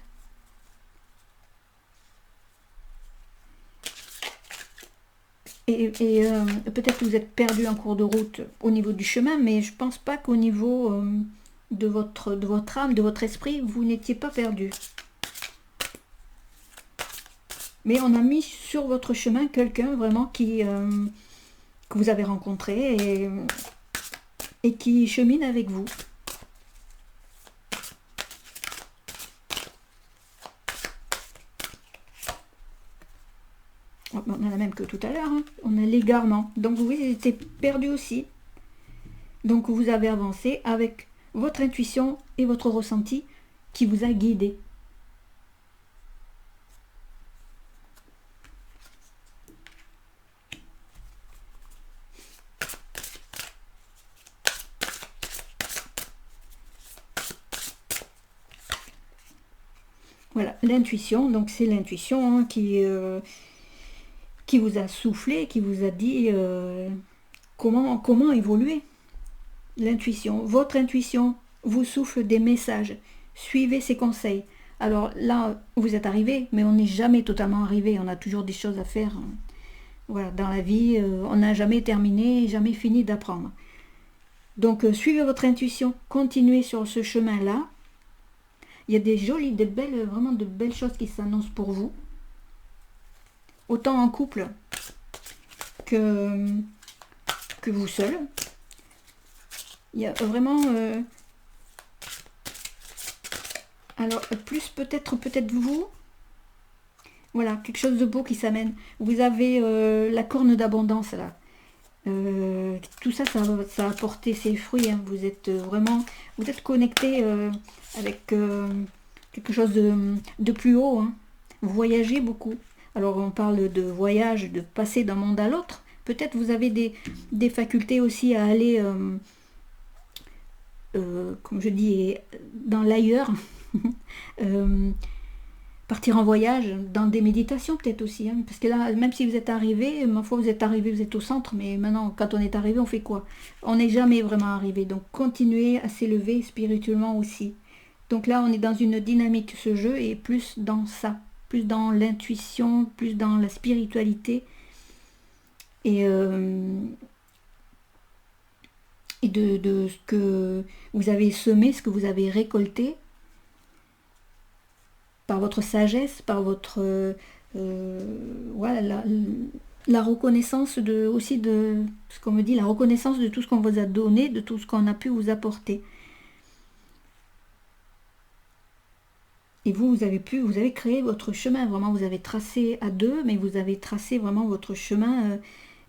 Et peut-être que vous êtes perdu en cours de route au niveau du chemin, mais je pense pas qu'au niveau de votre âme, de votre esprit, vous n'étiez pas perdu. Mais on a mis sur votre chemin quelqu'un vraiment que vous avez rencontré et qui chemine avec vous. On a la même que tout à l'heure, hein. On a l'égarement. Donc vous voyez, j'étais perdu aussi. Donc vous avez avancé avec votre intuition et votre ressenti qui vous a guidé. Voilà, l'intuition, donc c'est l'intuition hein, qui vous a soufflé, qui vous a dit comment évoluer. L'intuition, votre intuition vous souffle des messages. Suivez ses conseils. Alors là, vous êtes arrivé, mais on n'est jamais totalement arrivé. On a toujours des choses à faire. Voilà, dans la vie, on n'a jamais terminé, jamais fini d'apprendre. Donc suivez votre intuition, continuez sur ce chemin-là. Il y a vraiment de belles choses qui s'annoncent pour vous. Autant en couple que vous seul. Il y a vraiment... alors, plus peut-être vous. Voilà, quelque chose de beau qui s'amène. Vous avez la corne d'abondance là. Tout ça, ça a apporté ses fruits. Hein. Vous êtes connecté avec quelque chose de plus haut. Hein. Vous voyagez beaucoup. Alors on parle de voyage, de passer d'un monde à l'autre. Peut-être vous avez des facultés aussi à aller, comme je dis, dans l'ailleurs. Partir en voyage, dans des méditations peut-être aussi, hein, parce que là, même si vous êtes arrivé, ma foi, vous êtes au centre, mais maintenant, quand on est arrivé, on fait quoi? On n'est jamais vraiment arrivé, donc continuez à s'élever spirituellement aussi. Donc là, on est dans une dynamique, ce jeu, et plus dans ça, plus dans l'intuition, plus dans la spiritualité, et de ce que vous avez semé, ce que vous avez récolté, par votre sagesse, par votre voilà, la reconnaissance aussi de ce qu'on me dit, la reconnaissance de tout ce qu'on vous a donné, de tout ce qu'on a pu vous apporter. Et vous avez créé votre chemin, vraiment, vous avez tracé à deux, mais vous avez tracé vraiment votre chemin.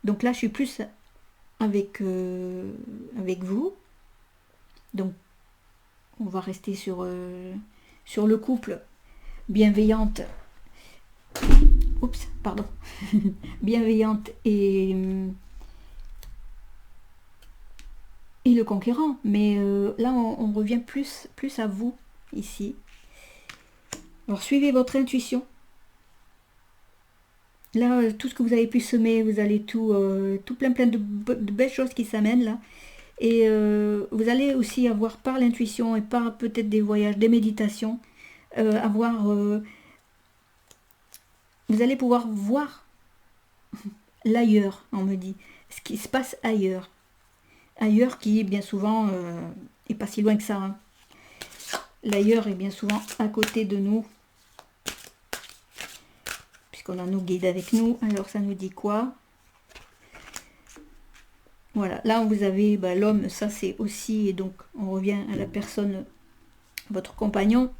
Donc là, je suis plus avec vous. Donc, on va rester sur le couple. Bienveillante. Oups. pardon, bienveillante et le conquérant. Mais là, on revient plus à vous ici. Alors, suivez votre intuition. Là, tout ce que vous avez pu semer, vous allez tout plein de belles choses qui s'amènent là. Et vous allez aussi avoir par l'intuition et par peut-être des voyages, des méditations, vous allez pouvoir voir l'ailleurs, on me dit, ce qui se passe ailleurs. Ailleurs qui bien souvent est pas si loin que ça. Hein. L'ailleurs est bien souvent à côté de nous. Puisqu'on a nos guides avec nous. Alors ça nous dit quoi? Voilà, là vous avez l'homme, ça c'est aussi, et donc on revient à la personne, votre compagnon,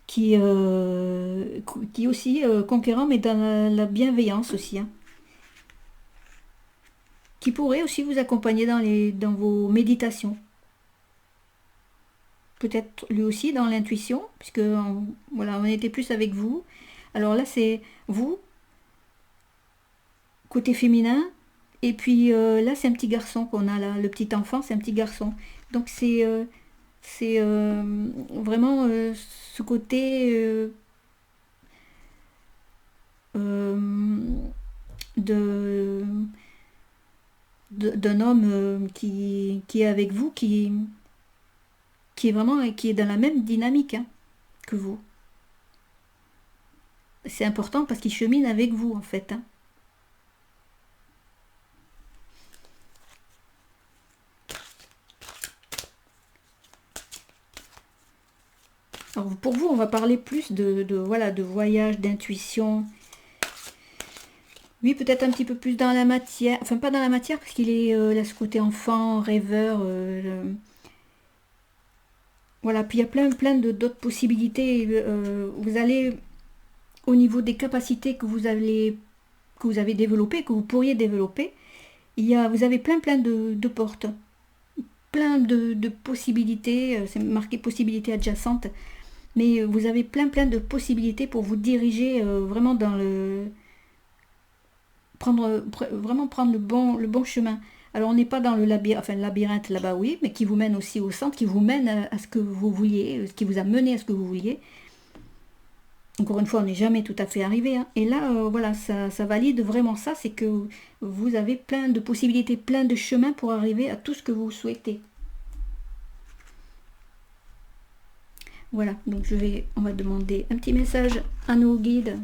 qui est aussi conquérant, mais dans la bienveillance aussi. Hein. Qui pourrait aussi vous accompagner dans vos méditations. Peut-être lui aussi dans l'intuition, puisque voilà, on était plus avec vous. Alors là, c'est vous, côté féminin, et puis là, c'est un petit garçon qu'on a là, le petit enfant, c'est un petit garçon. Donc c'est vraiment ce côté d'un homme qui est avec vous, qui est vraiment qui est dans la même dynamique hein, que vous. C'est important parce qu'il chemine avec vous en fait. Hein. Alors pour vous, on va parler plus voilà, de voyage, d'intuition. Oui, peut-être un petit peu plus dans la matière. Enfin, pas dans la matière parce qu'il est là, ce côté enfant, rêveur. Voilà, puis il y a plein d'autres possibilités. Vous allez, au niveau des capacités que vous avez développées, que vous pourriez développer, vous avez plein de portes. Plein de possibilités. C'est marqué possibilités adjacentes. Mais vous avez plein de possibilités pour vous diriger vraiment dans vraiment prendre le bon chemin. Alors on n'est pas dans le labyrinthe là-bas, oui, mais qui vous mène aussi au centre, qui vous mène à ce que vous vouliez, ce qui vous a mené à ce que vous vouliez. Encore une fois, on n'est jamais tout à fait arrivé. Hein. Et là, voilà, ça valide vraiment ça, c'est que vous avez plein de possibilités, plein de chemins pour arriver à tout ce que vous souhaitez. Voilà, donc on va demander un petit message à nos guides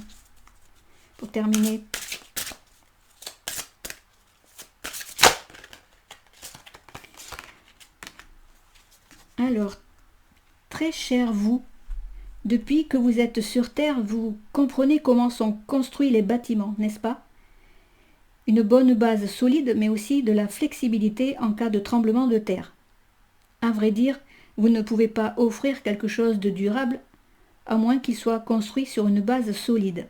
pour terminer. Alors, très cher vous, depuis que vous êtes sur Terre, vous comprenez comment sont construits les bâtiments, n'est-ce pas? Une bonne base solide, mais aussi de la flexibilité en cas de tremblement de terre. À vrai dire, vous ne pouvez pas offrir quelque chose de durable, à moins qu'il soit construit sur une base solide,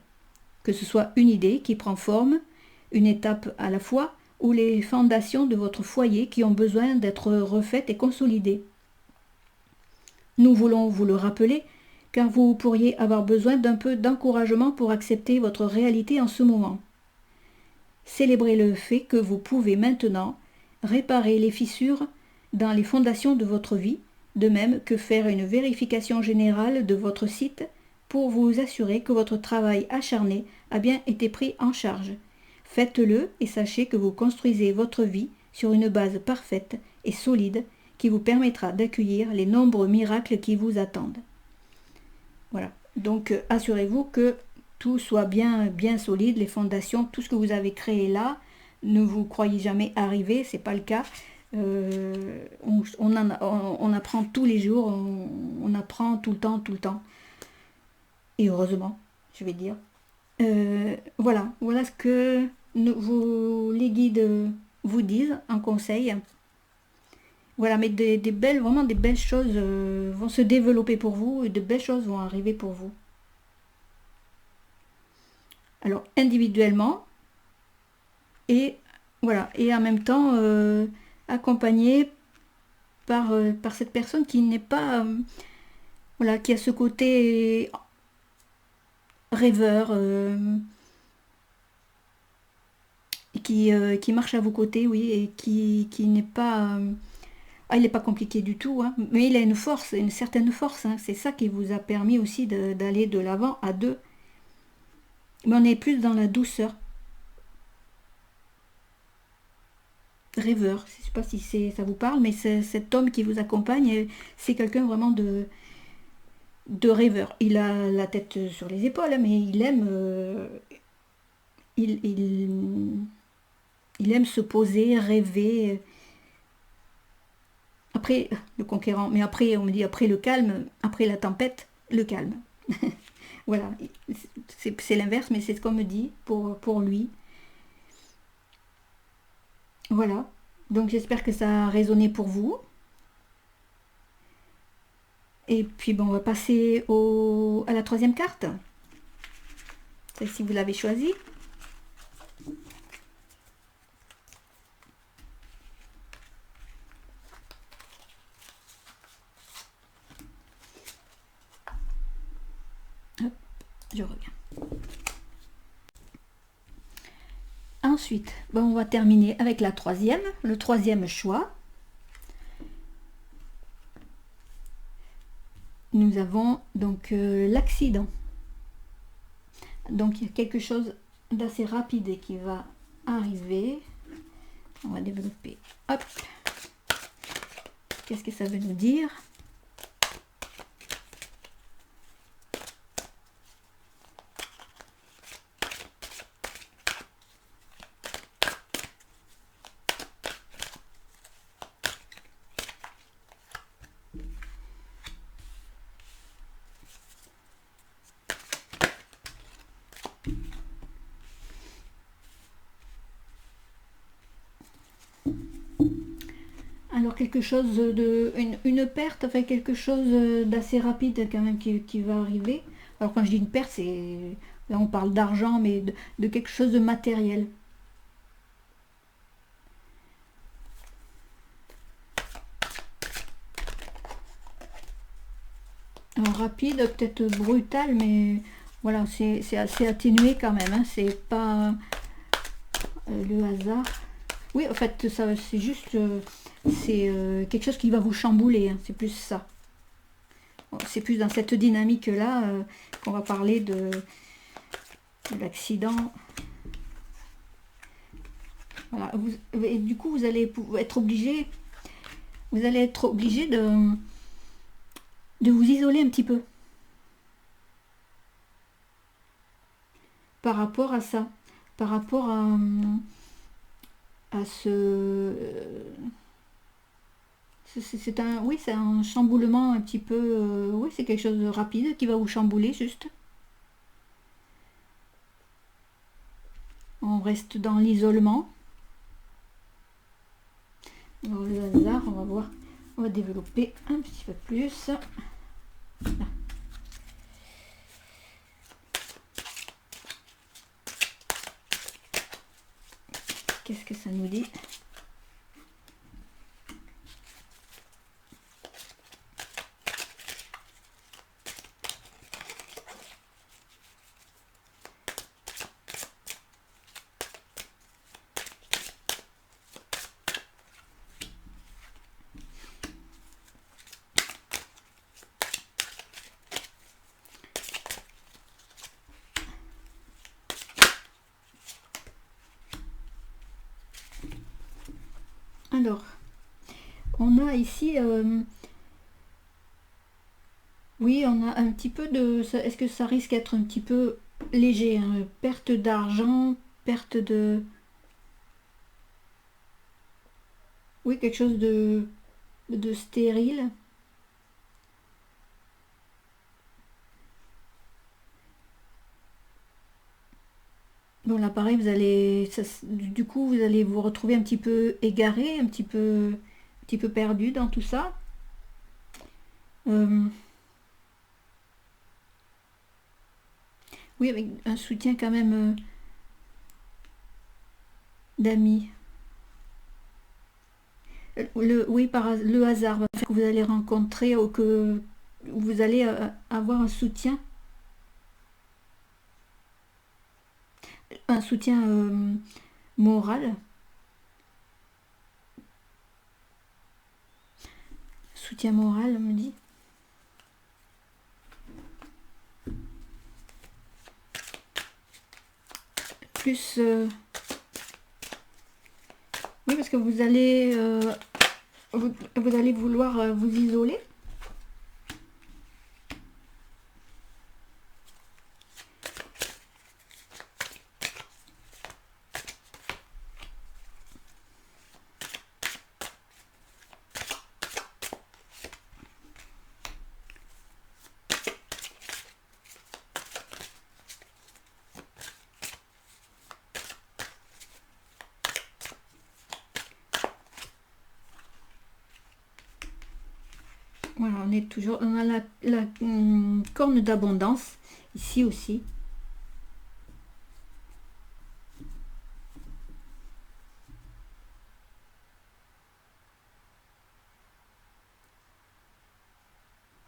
que ce soit une idée qui prend forme, une étape à la fois, ou les fondations de votre foyer qui ont besoin d'être refaites et consolidées. Nous voulons vous le rappeler, car vous pourriez avoir besoin d'un peu d'encouragement pour accepter votre réalité en ce moment. Célébrez le fait que vous pouvez maintenant réparer les fissures dans les fondations de votre vie, de même que faire une vérification générale de votre site pour vous assurer que votre travail acharné a bien été pris en charge. Faites-le et sachez que vous construisez votre vie sur une base parfaite et solide qui vous permettra d'accueillir les nombreux miracles qui vous attendent. Voilà, donc assurez-vous que tout soit bien solide, les fondations, tout ce que vous avez créé là, ne vous croyez jamais arriver, c'est pas le cas. On apprend tous les jours, on apprend tout le temps. Et heureusement, je vais dire. Voilà ce que les guides vous disent en conseil. Voilà, mais vraiment des belles choses vont se développer pour vous et de belles choses vont arriver pour vous. Alors, individuellement, et voilà, et en même temps, accompagné par cette personne qui n'est pas... voilà, qui a ce côté rêveur, et qui marche à vos côtés, oui, et qui n'est pas... ah, il n'est pas compliqué du tout, hein, mais il a une force, une certaine force, hein, c'est ça qui vous a permis aussi d'aller de l'avant à deux. Mais on est plus dans la douceur. Rêveur, je ne sais pas si ça vous parle, mais cet homme qui vous accompagne, c'est quelqu'un vraiment de rêveur. Il a la tête sur les épaules, mais il aime, il, il, il aime se poser, rêver. Après, le conquérant, mais après, on me dit après le calme, après la tempête, le calme. Voilà, c'est l'inverse, mais c'est ce qu'on me dit pour lui. Voilà, donc j'espère que ça a résonné pour vous. Et puis bon, on va passer à la troisième carte. Celle-ci, vous l'avez choisie. Hop, je reviens. Ensuite, bon, on va terminer avec la troisième, le troisième choix. Nous avons donc l'accident. Donc il y a quelque chose d'assez rapide qui va arriver. On va développer. Hop. Qu'est-ce que ça veut nous dire? Alors quelque chose une perte, enfin quelque chose d'assez rapide quand même qui va arriver. Alors quand je dis une perte, là on parle d'argent, mais de quelque chose de matériel. Alors rapide, peut-être brutal, mais voilà, c'est assez atténué quand même, hein. C'est pas le hasard. Oui, en fait, ça c'est juste c'est quelque chose qui va vous chambouler, hein. C'est plus ça. C'est plus dans cette dynamique-là qu'on va parler de l'accident. Voilà. Et du coup, vous allez être obligé, de vous isoler un petit peu par rapport à ça, par rapport à c'est oui, c'est un chamboulement un petit peu, oui, c'est quelque chose de rapide qui va vous chambouler juste. On reste dans l'isolement. Le hasard, on va voir, on va développer un petit peu plus. Là. Qu'est-ce que ça nous dit? Alors, on a ici, oui, on a un petit peu de... Est-ce que ça risque d'être un petit peu léger, hein? Perte d'argent, perte de... Oui, quelque chose de stérile. Bon, là, pareil, du coup, vous allez vous retrouver un petit peu égaré, un petit peu perdu dans tout ça. Oui, avec un soutien quand même d'amis. Oui, le hasard va faire que vous allez rencontrer ou que vous allez avoir un soutien un soutien moral. Soutien moral, on me dit. Plus... oui, parce que vous allez vouloir vous isoler. Voilà, on a la corne d'abondance ici aussi.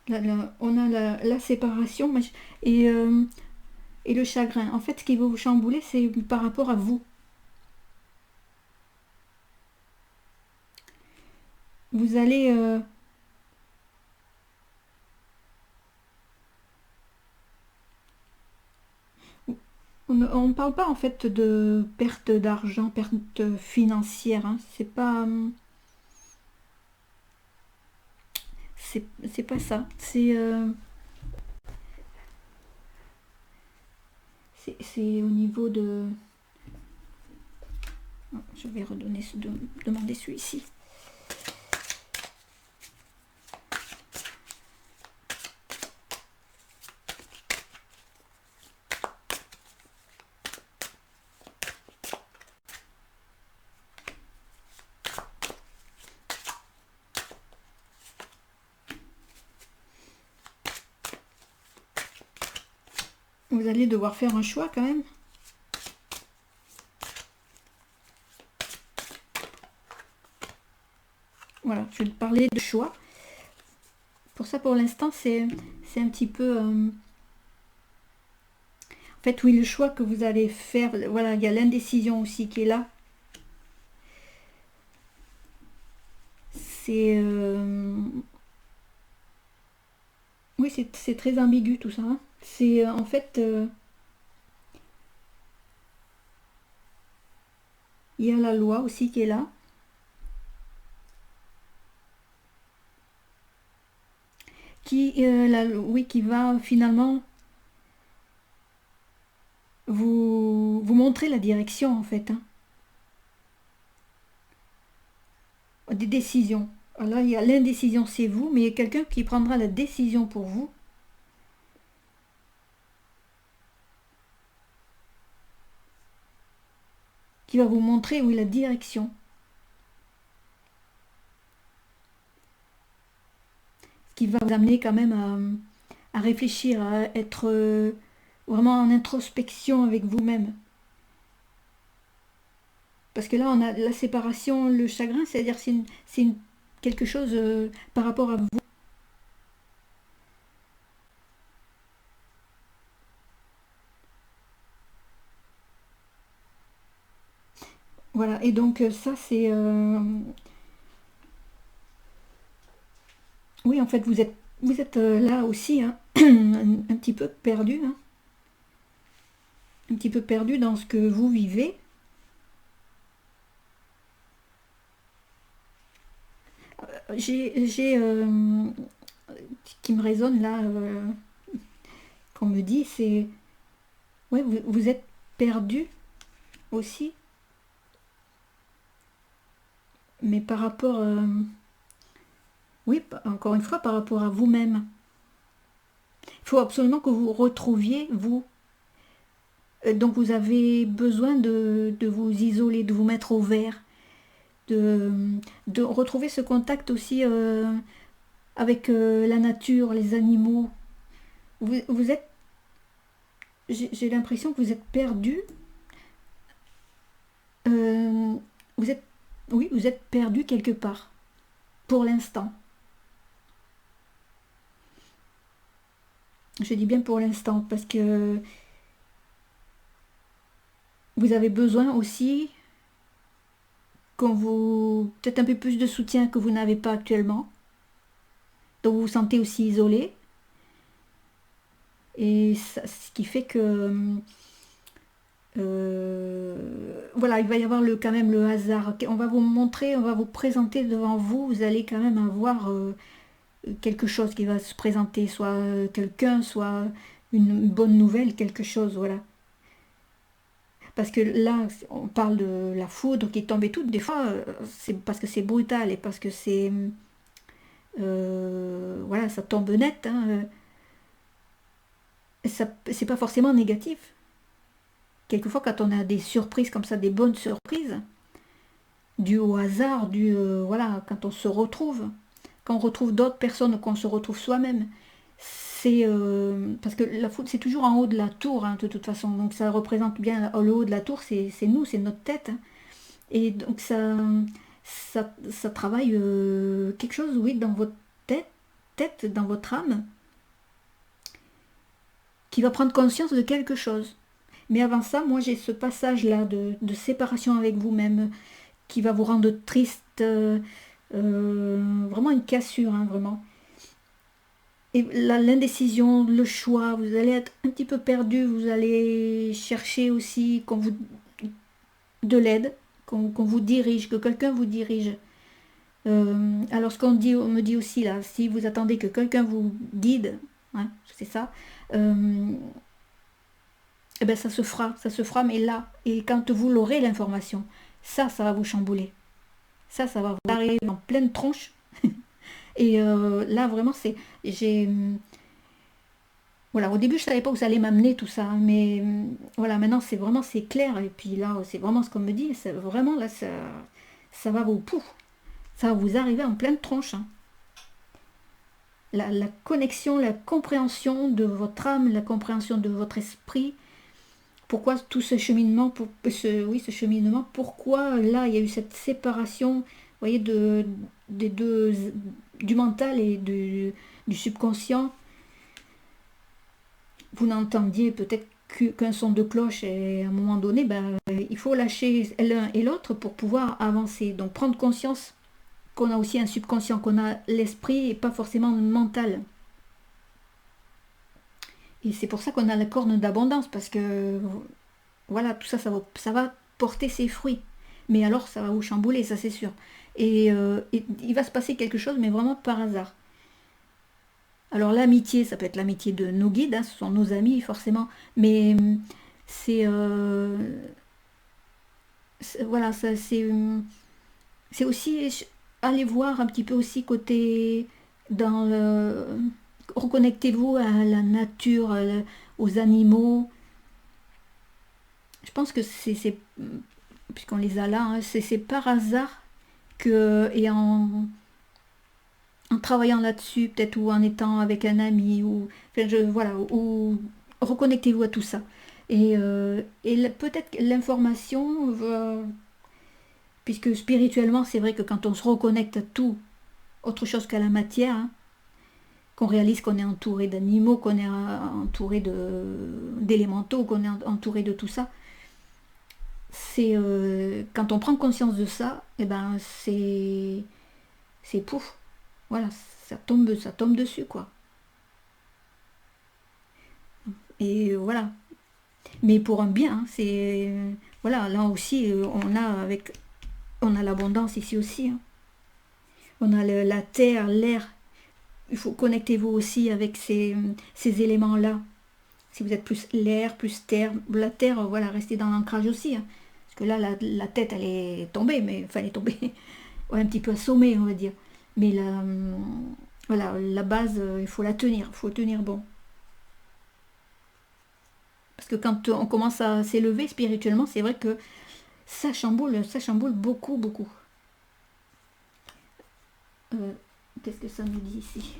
On a la séparation et, et le chagrin. En fait, ce qui va vous chambouler, c'est par rapport à vous. Vous allez... on ne parle pas en fait de perte d'argent, perte financière. Hein. C'est pas... c'est pas ça. C'est au niveau de... Je vais demander celui-ci. Vous allez devoir faire un choix quand même. Voilà, je vais parler de choix. Pour ça, pour l'instant, c'est un petit peu... en fait, oui, le choix que vous allez faire, voilà, il y a l'indécision aussi qui est là. C'est... oui, c'est très ambigu tout ça. Hein. C'est en fait... il y a la loi aussi qui est là. Oui, qui va finalement vous montrer la direction en fait. Hein. Des décisions. Alors il y a l'indécision, c'est vous, mais il y a quelqu'un qui prendra la décision pour vous. Qui va vous montrer où est la direction. Ce qui va vous amener quand même à réfléchir, à être vraiment en introspection avec vous-même. Parce que là, on a la séparation, le chagrin, c'est-à-dire c'est quelque chose par rapport à vous. Voilà, et donc ça, c'est... oui, en fait, vous êtes là aussi, hein, un petit peu perdu, hein, un petit peu perdu dans ce que vous vivez. J'ai qui me résonne là, qu'on me dit, c'est... Ouais, vous êtes perdu aussi, mais par rapport... oui, encore une fois, par rapport à vous-même. Il faut absolument que vous retrouviez vous. Donc vous avez besoin de vous isoler, de vous mettre au vert, de retrouver ce contact aussi avec la nature, les animaux. Vous êtes, j'ai l'impression que vous êtes perdu. Euh, vous êtes, oui, vous êtes perdu quelque part, pour l'instant. Je dis bien pour l'instant, parce que vous avez besoin aussi qu'on vous... peut-être un peu plus de soutien que vous n'avez pas actuellement. Donc vous vous sentez aussi isolé. Et ça, ce qui fait que... voilà, il va y avoir quand même le hasard. On va vous montrer, on va vous présenter devant vous. Vous allez quand même avoir quelque chose qui va se présenter. Soit quelqu'un, soit une bonne nouvelle, quelque chose, voilà. Parce que là, on parle de la foudre qui tombe et tout. Des fois, c'est parce que c'est brutal et parce que c'est... voilà, ça tombe net. Hein, c'est pas forcément négatif. Quelquefois, quand on a des surprises comme ça, des bonnes surprises, dues au hasard, voilà, quand on se retrouve, quand on retrouve d'autres personnes, qu'on se retrouve soi-même, c'est parce que la foudre, c'est toujours en haut de la tour, hein, de toute façon. Donc ça représente bien le haut de la tour, c'est nous, c'est notre tête. Hein. Et donc ça travaille quelque chose, oui, dans votre tête, dans votre âme, qui va prendre conscience de quelque chose. Mais avant ça, moi j'ai ce passage-là de séparation avec vous-même qui va vous rendre triste, vraiment une cassure, hein, vraiment. Et l'indécision, le choix, vous allez être un petit peu perdu, vous allez chercher aussi de l'aide, qu'on vous dirige, que quelqu'un vous dirige. Alors ce on me dit aussi là, si vous attendez que quelqu'un vous guide, hein, c'est ça, eh ben ça se fera, mais là, et quand vous l'aurez l'information, ça va vous chambouler. Ça va vous arriver en pleine tronche. Et là vraiment j'ai, voilà, au début je savais pas où ça allait m'amener tout ça, hein, mais voilà, maintenant c'est clair, et puis là c'est vraiment ce qu'on me dit, c'est vraiment là ça va vous pouf, ça va vous arriver en pleine tronche. Hein. La connexion, la compréhension de votre âme, la compréhension de votre esprit. Pourquoi tout ce cheminement, ce cheminement, pourquoi là il y a eu cette séparation, vous voyez, des deux, du mental et du subconscient. Vous n'entendiez peut-être qu'un son de cloche et à un moment donné, ben, il faut lâcher l'un et l'autre pour pouvoir avancer. Donc prendre conscience qu'on a aussi un subconscient, qu'on a l'esprit et pas forcément le mental. Et c'est pour ça qu'on a la corne d'abondance, parce que voilà, tout ça, ça va porter ses fruits. Mais alors, ça va vous chambouler, ça c'est sûr. Et il va se passer quelque chose, mais vraiment par hasard. Alors l'amitié, ça peut être l'amitié de nos guides, hein, ce sont nos amis forcément, mais c'est voilà, c'est aussi aller voir un petit peu aussi côté dans le reconnectez-vous à la nature, aux animaux. Je pense que puisqu'on les a là, hein, c'est par hasard que et en travaillant là-dessus, peut-être, ou en étant avec un ami, ou enfin, voilà, ou reconnectez-vous à tout ça. Et peut-être que l'information puisque spirituellement, c'est vrai que quand on se reconnecte à tout, autre chose qu'à la matière, hein, qu'on réalise qu'on est entouré d'animaux, qu'on est entouré d'élémentaux, qu'on est entouré de tout ça, c'est quand on prend conscience de ça, et ben c'est pouf, voilà, ça tombe dessus quoi. Et voilà. Mais pour un bien, hein, c'est voilà, là aussi on a l'abondance ici aussi. Hein. On a la terre, l'air. Il faut connectez-vous aussi avec ces éléments-là. Si vous êtes plus l'air, plus terre, la terre, voilà, restez dans l'ancrage aussi. Hein. Parce que là, la tête, elle est tombée, mais enfin, elle est tombée, ouais, un petit peu assommée, on va dire. Mais voilà, la base, il faut la tenir, il faut tenir bon. Parce que quand on commence à s'élever spirituellement, c'est vrai que ça chamboule beaucoup, beaucoup. Qu'est-ce que ça nous dit ici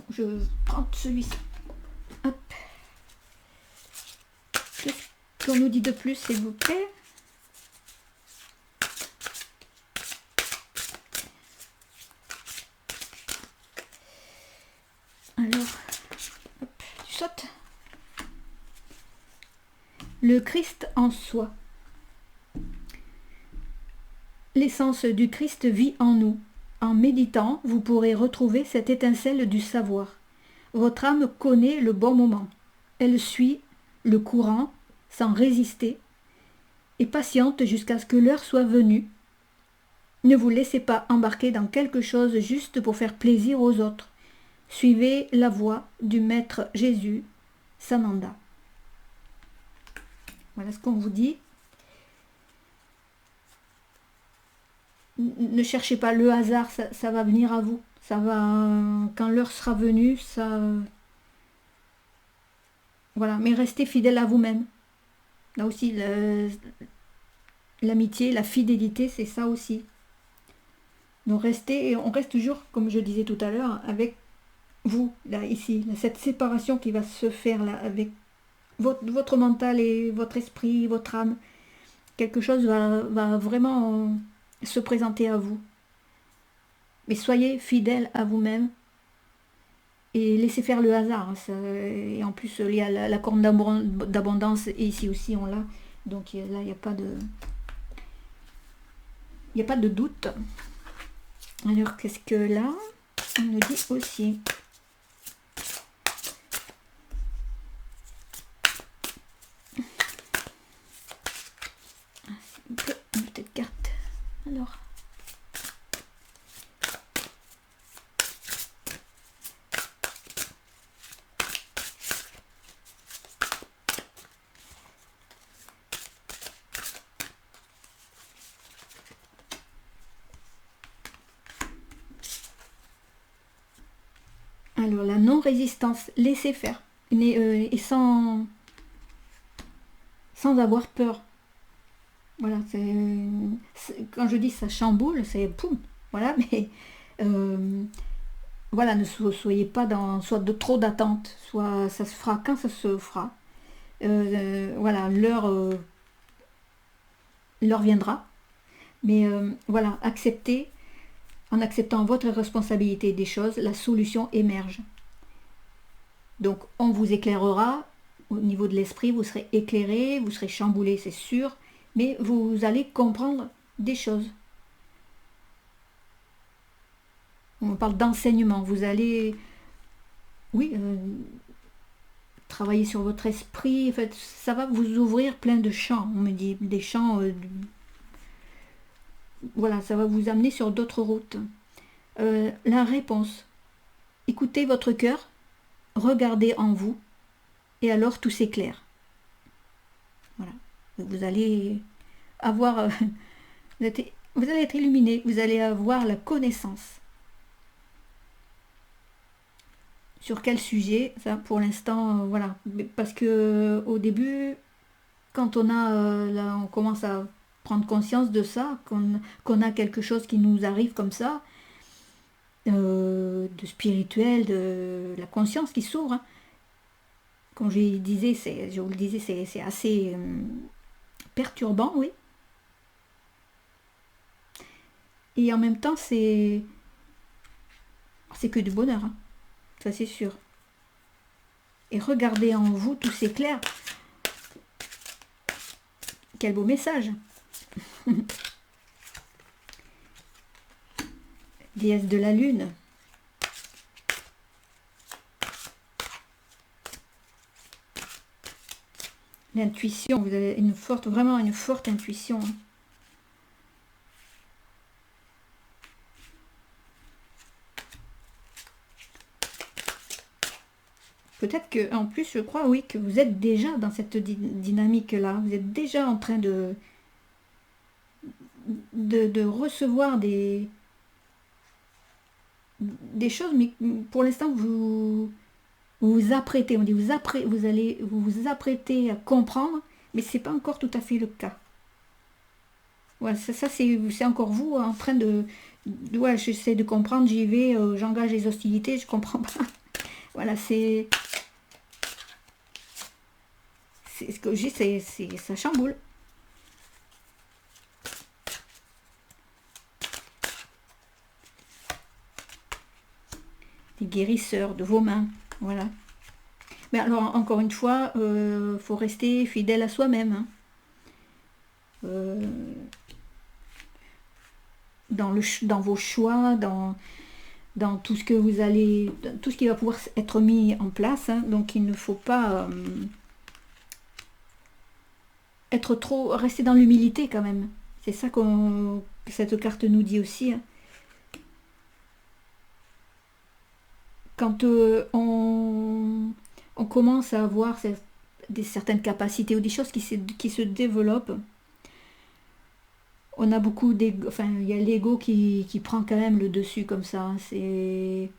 je prends celui-ci. Hop. Qu'est-ce qu'on nous dit de plus, s'il vous plaît? Alors, hop, tu sautes. Le Christ en soi. L'essence du Christ vit en nous. En méditant, vous pourrez retrouver cette étincelle du savoir. Votre âme connaît le bon moment. Elle suit le courant sans résister et patiente jusqu'à ce que l'heure soit venue. Ne vous laissez pas embarquer dans quelque chose juste pour faire plaisir aux autres. Suivez la voie du Maître Jésus, Sananda. Voilà ce qu'on vous dit. Ne cherchez pas le hasard, ça va venir à vous. Ça va, quand l'heure sera venue, ça... Voilà, mais restez fidèle à vous-même. Là aussi, l'amitié, la fidélité, c'est ça aussi. Donc restez, et on reste toujours, comme je disais tout à l'heure, avec vous, là, ici. Cette séparation qui va se faire, là, avec votre mental et votre esprit, votre âme. Quelque chose va vraiment se présenter à vous. Mais soyez fidèle à vous-même et laissez faire le hasard. Et en plus, il y a la corne d'abondance et ici aussi on l'a. Donc là, il n'y a pas de... Il n'y a pas de doute. Alors, qu'est-ce que là, on nous dit aussi? Une petite carte. Alors... Alors, la non-résistance, laissez faire. Et sans avoir peur. Voilà, quand je dis ça chamboule, c'est poum. Voilà, mais voilà, ne soyez pas dans soit de trop d'attente, soit ça se fera quand ça se fera. Voilà, l'heure viendra. Mais voilà, acceptez. En acceptant votre responsabilité des choses, la solution émerge. Donc, on vous éclairera. Au niveau de l'esprit, vous serez éclairé, vous serez chamboulé, c'est sûr. Mais vous allez comprendre des choses. On parle d'enseignement. Vous allez, oui, travailler sur votre esprit. En fait, ça va vous ouvrir plein de champs. On me dit des champs... voilà, ça va vous amener sur d'autres routes. La réponse. Écoutez votre cœur, regardez en vous, et alors tout s'éclaire. Voilà. Vous allez avoir... vous allez être illuminé, vous allez avoir la connaissance. Sur quel sujet? Ça, pour l'instant, voilà. Parce que au début, quand on commence à prendre conscience de ça, qu'on a quelque chose qui nous arrive comme ça, de spirituel, de la conscience qui s'ouvre. Hein. Comme je vous le disais, c'est assez perturbant, oui. Et en même temps, c'est que du bonheur, hein. Ça c'est sûr. Et regardez en vous, tout s'éclaire. Quel beau message. Déesse de la lune. L'intuition, vous avez vraiment une forte intuition. Peut-être que, en plus, je crois, oui, que vous êtes déjà dans cette dynamique-là. Vous êtes déjà en train de recevoir des choses, mais pour l'instant, vous vous apprêtez, on dit vous allez vous apprêter à comprendre, mais c'est pas encore tout à fait le cas. Voilà, ça c'est encore vous en train de ouais, j'essaie de comprendre, j'y vais, j'engage les hostilités, je comprends pas. Voilà, c'est ce que j'ai, ça chamboule. Les guérisseurs de vos mains, voilà. Mais alors, encore une fois, faut rester fidèle à soi-même, hein. Euh, dans vos choix, dans tout ce que vous allez, tout ce qui va pouvoir être mis en place, hein. Donc il ne faut pas être trop, rester dans l'humilité quand même. C'est ça que cette carte nous dit aussi, hein. Quand on commence à avoir certaines capacités ou des choses qui se développent, on a beaucoup d'ego, enfin il y a l'ego qui prend quand même le dessus comme ça, hein. C'est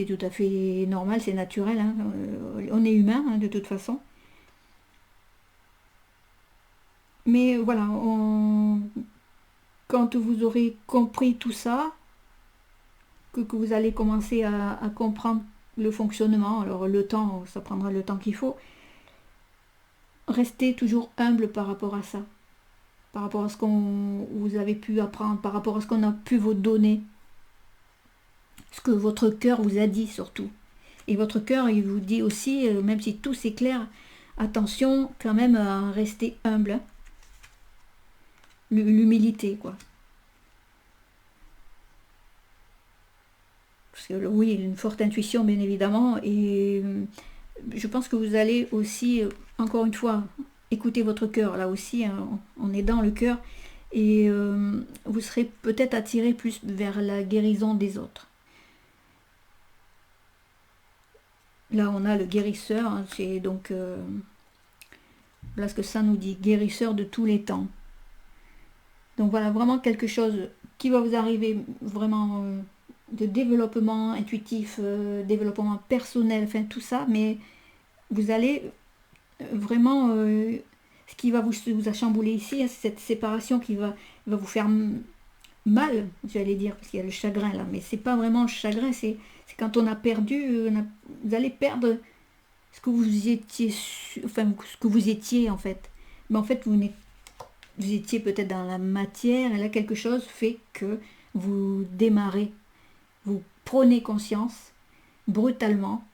tout à fait normal, c'est naturel, hein. On est humain, hein, de toute façon. Mais voilà, quand vous aurez compris tout ça, que vous allez commencer à comprendre le fonctionnement, alors le temps, ça prendra le temps qu'il faut, restez toujours humble par rapport à ça, par rapport à ce qu'on vous avez pu apprendre, par rapport à ce qu'on a pu vous donner, ce que votre cœur vous a dit surtout. Et votre cœur, il vous dit aussi, même si tout s'éclaire, attention quand même à rester humble, hein. L'humilité, quoi. Parce que oui, une forte intuition, bien évidemment, et je pense que vous allez aussi, encore une fois, écouter votre cœur, là aussi, hein, on est dans le cœur, et vous serez peut-être attiré plus vers la guérison des autres. Là, on a le guérisseur, hein, c'est donc, là ce que ça nous dit, guérisseur de tous les temps. Donc voilà, vraiment quelque chose qui va vous arriver vraiment de développement intuitif, développement personnel, enfin tout ça, mais vous allez vraiment, ce qui va vous a chamboulé ici, hein, c'est cette séparation qui va vous faire mal, j'allais dire, parce qu'il y a le chagrin là, mais c'est pas vraiment le chagrin, c'est quand on a perdu, vous allez perdre ce que vous étiez, enfin ce que vous étiez en fait. Mais en fait, vous étiez peut-être dans la matière, et là quelque chose fait que vous démarrez, vous prenez conscience brutalement,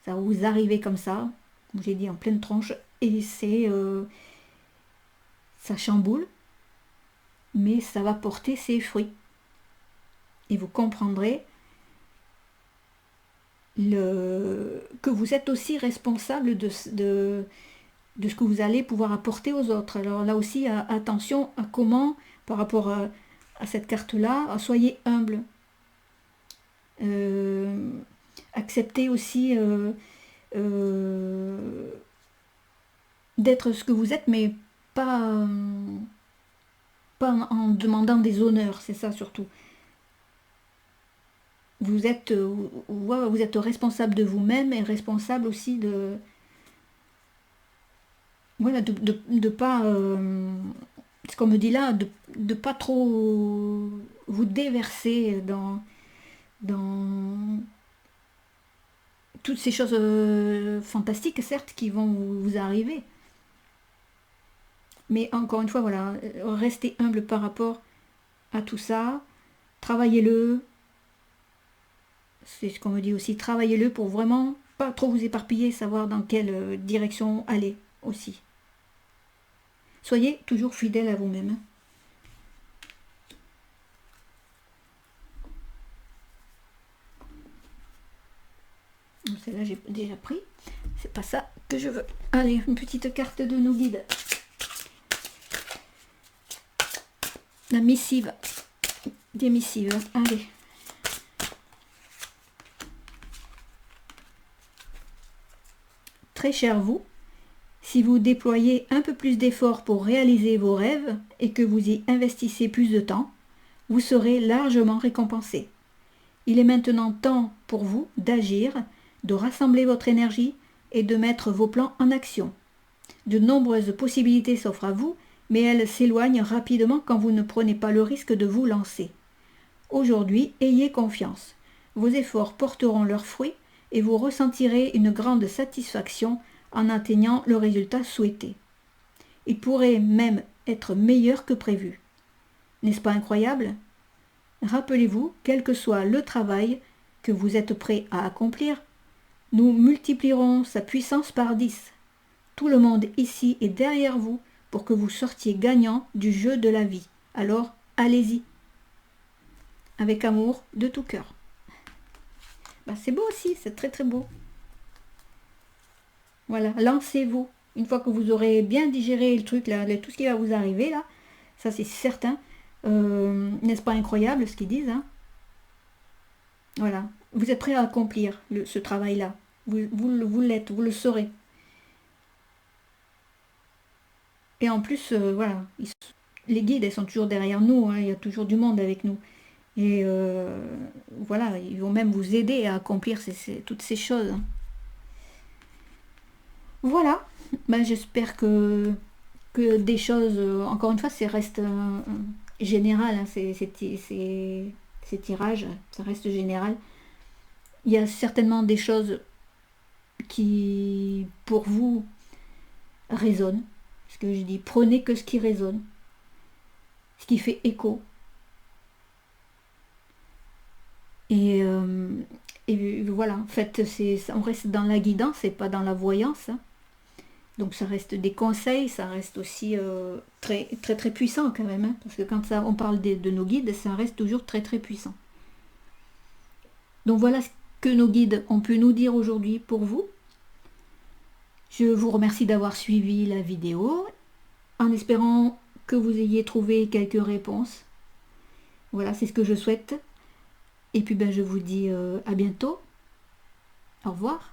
ça vous arrivez comme ça, comme j'ai dit en pleine tronche, et ça chamboule, mais ça va porter ses fruits. Et vous comprendrez que vous êtes aussi responsable de ce que vous allez pouvoir apporter aux autres. Alors là aussi, attention à comment, par rapport à cette carte-là, soyez humble. Acceptez aussi d'être ce que vous êtes, mais pas, pas en demandant des honneurs, c'est ça surtout. Vous êtes responsable de vous-même et responsable aussi de, voilà, de pas, ce qu'on me dit là, de pas trop vous déverser dans toutes ces choses fantastiques, certes, qui vont vous arriver. Mais encore une fois, voilà, restez humble par rapport à tout ça, travaillez-le, c'est ce qu'on me dit aussi, travaillez-le pour vraiment pas trop vous éparpiller, savoir dans quelle direction aller aussi. Soyez toujours fidèle à vous-même. Celle-là, j'ai déjà pris. C'est pas ça que je veux. Allez, une petite carte de nos guides. La missive. Des missives. Allez. Très cher vous, si vous déployez un peu plus d'efforts pour réaliser vos rêves et que vous y investissez plus de temps, vous serez largement récompensé. Il est maintenant temps pour vous d'agir, de rassembler votre énergie et de mettre vos plans en action. De nombreuses possibilités s'offrent à vous, mais elles s'éloignent rapidement quand vous ne prenez pas le risque de vous lancer. Aujourd'hui, ayez confiance. Vos efforts porteront leurs fruits et vous ressentirez une grande satisfaction en atteignant le résultat souhaité. Il pourrait même être meilleur que prévu. N'est-ce pas incroyable ? Rappelez-vous, quel que soit le travail que vous êtes prêt à accomplir, nous multiplierons sa puissance par 10. Tout le monde ici est derrière vous pour que vous sortiez gagnant du jeu de la vie. Alors, allez-y. Avec amour, de tout cœur. C'est beau aussi, c'est très très beau. Voilà, lancez-vous. Une fois que vous aurez bien digéré le truc, là, tout ce qui va vous arriver, là, ça c'est certain. N'est-ce pas incroyable ce qu'ils disent, hein? Voilà, vous êtes prêt à accomplir ce travail-là. Vous l'êtes, vous le saurez. Et en plus, voilà, les guides, elles sont toujours derrière nous, hein, il y a toujours du monde avec nous. Et voilà, ils vont même vous aider à accomplir toutes ces choses. Voilà, j'espère que des choses, encore une fois, ça reste général, hein, ces tirages, ça reste général. Il y a certainement des choses qui, pour vous, résonnent. Ce que je dis, prenez que ce qui résonne, ce qui fait écho. Et voilà, en fait, on reste dans la guidance et pas dans la voyance. Hein. Donc ça reste des conseils, ça reste aussi très, très très puissant quand même. Hein, parce que quand on parle de nos guides, ça reste toujours très très puissant. Donc voilà ce que nos guides ont pu nous dire aujourd'hui pour vous. Je vous remercie d'avoir suivi la vidéo, en espérant que vous ayez trouvé quelques réponses. Voilà, c'est ce que je souhaite. Et puis je vous dis à bientôt. Au revoir.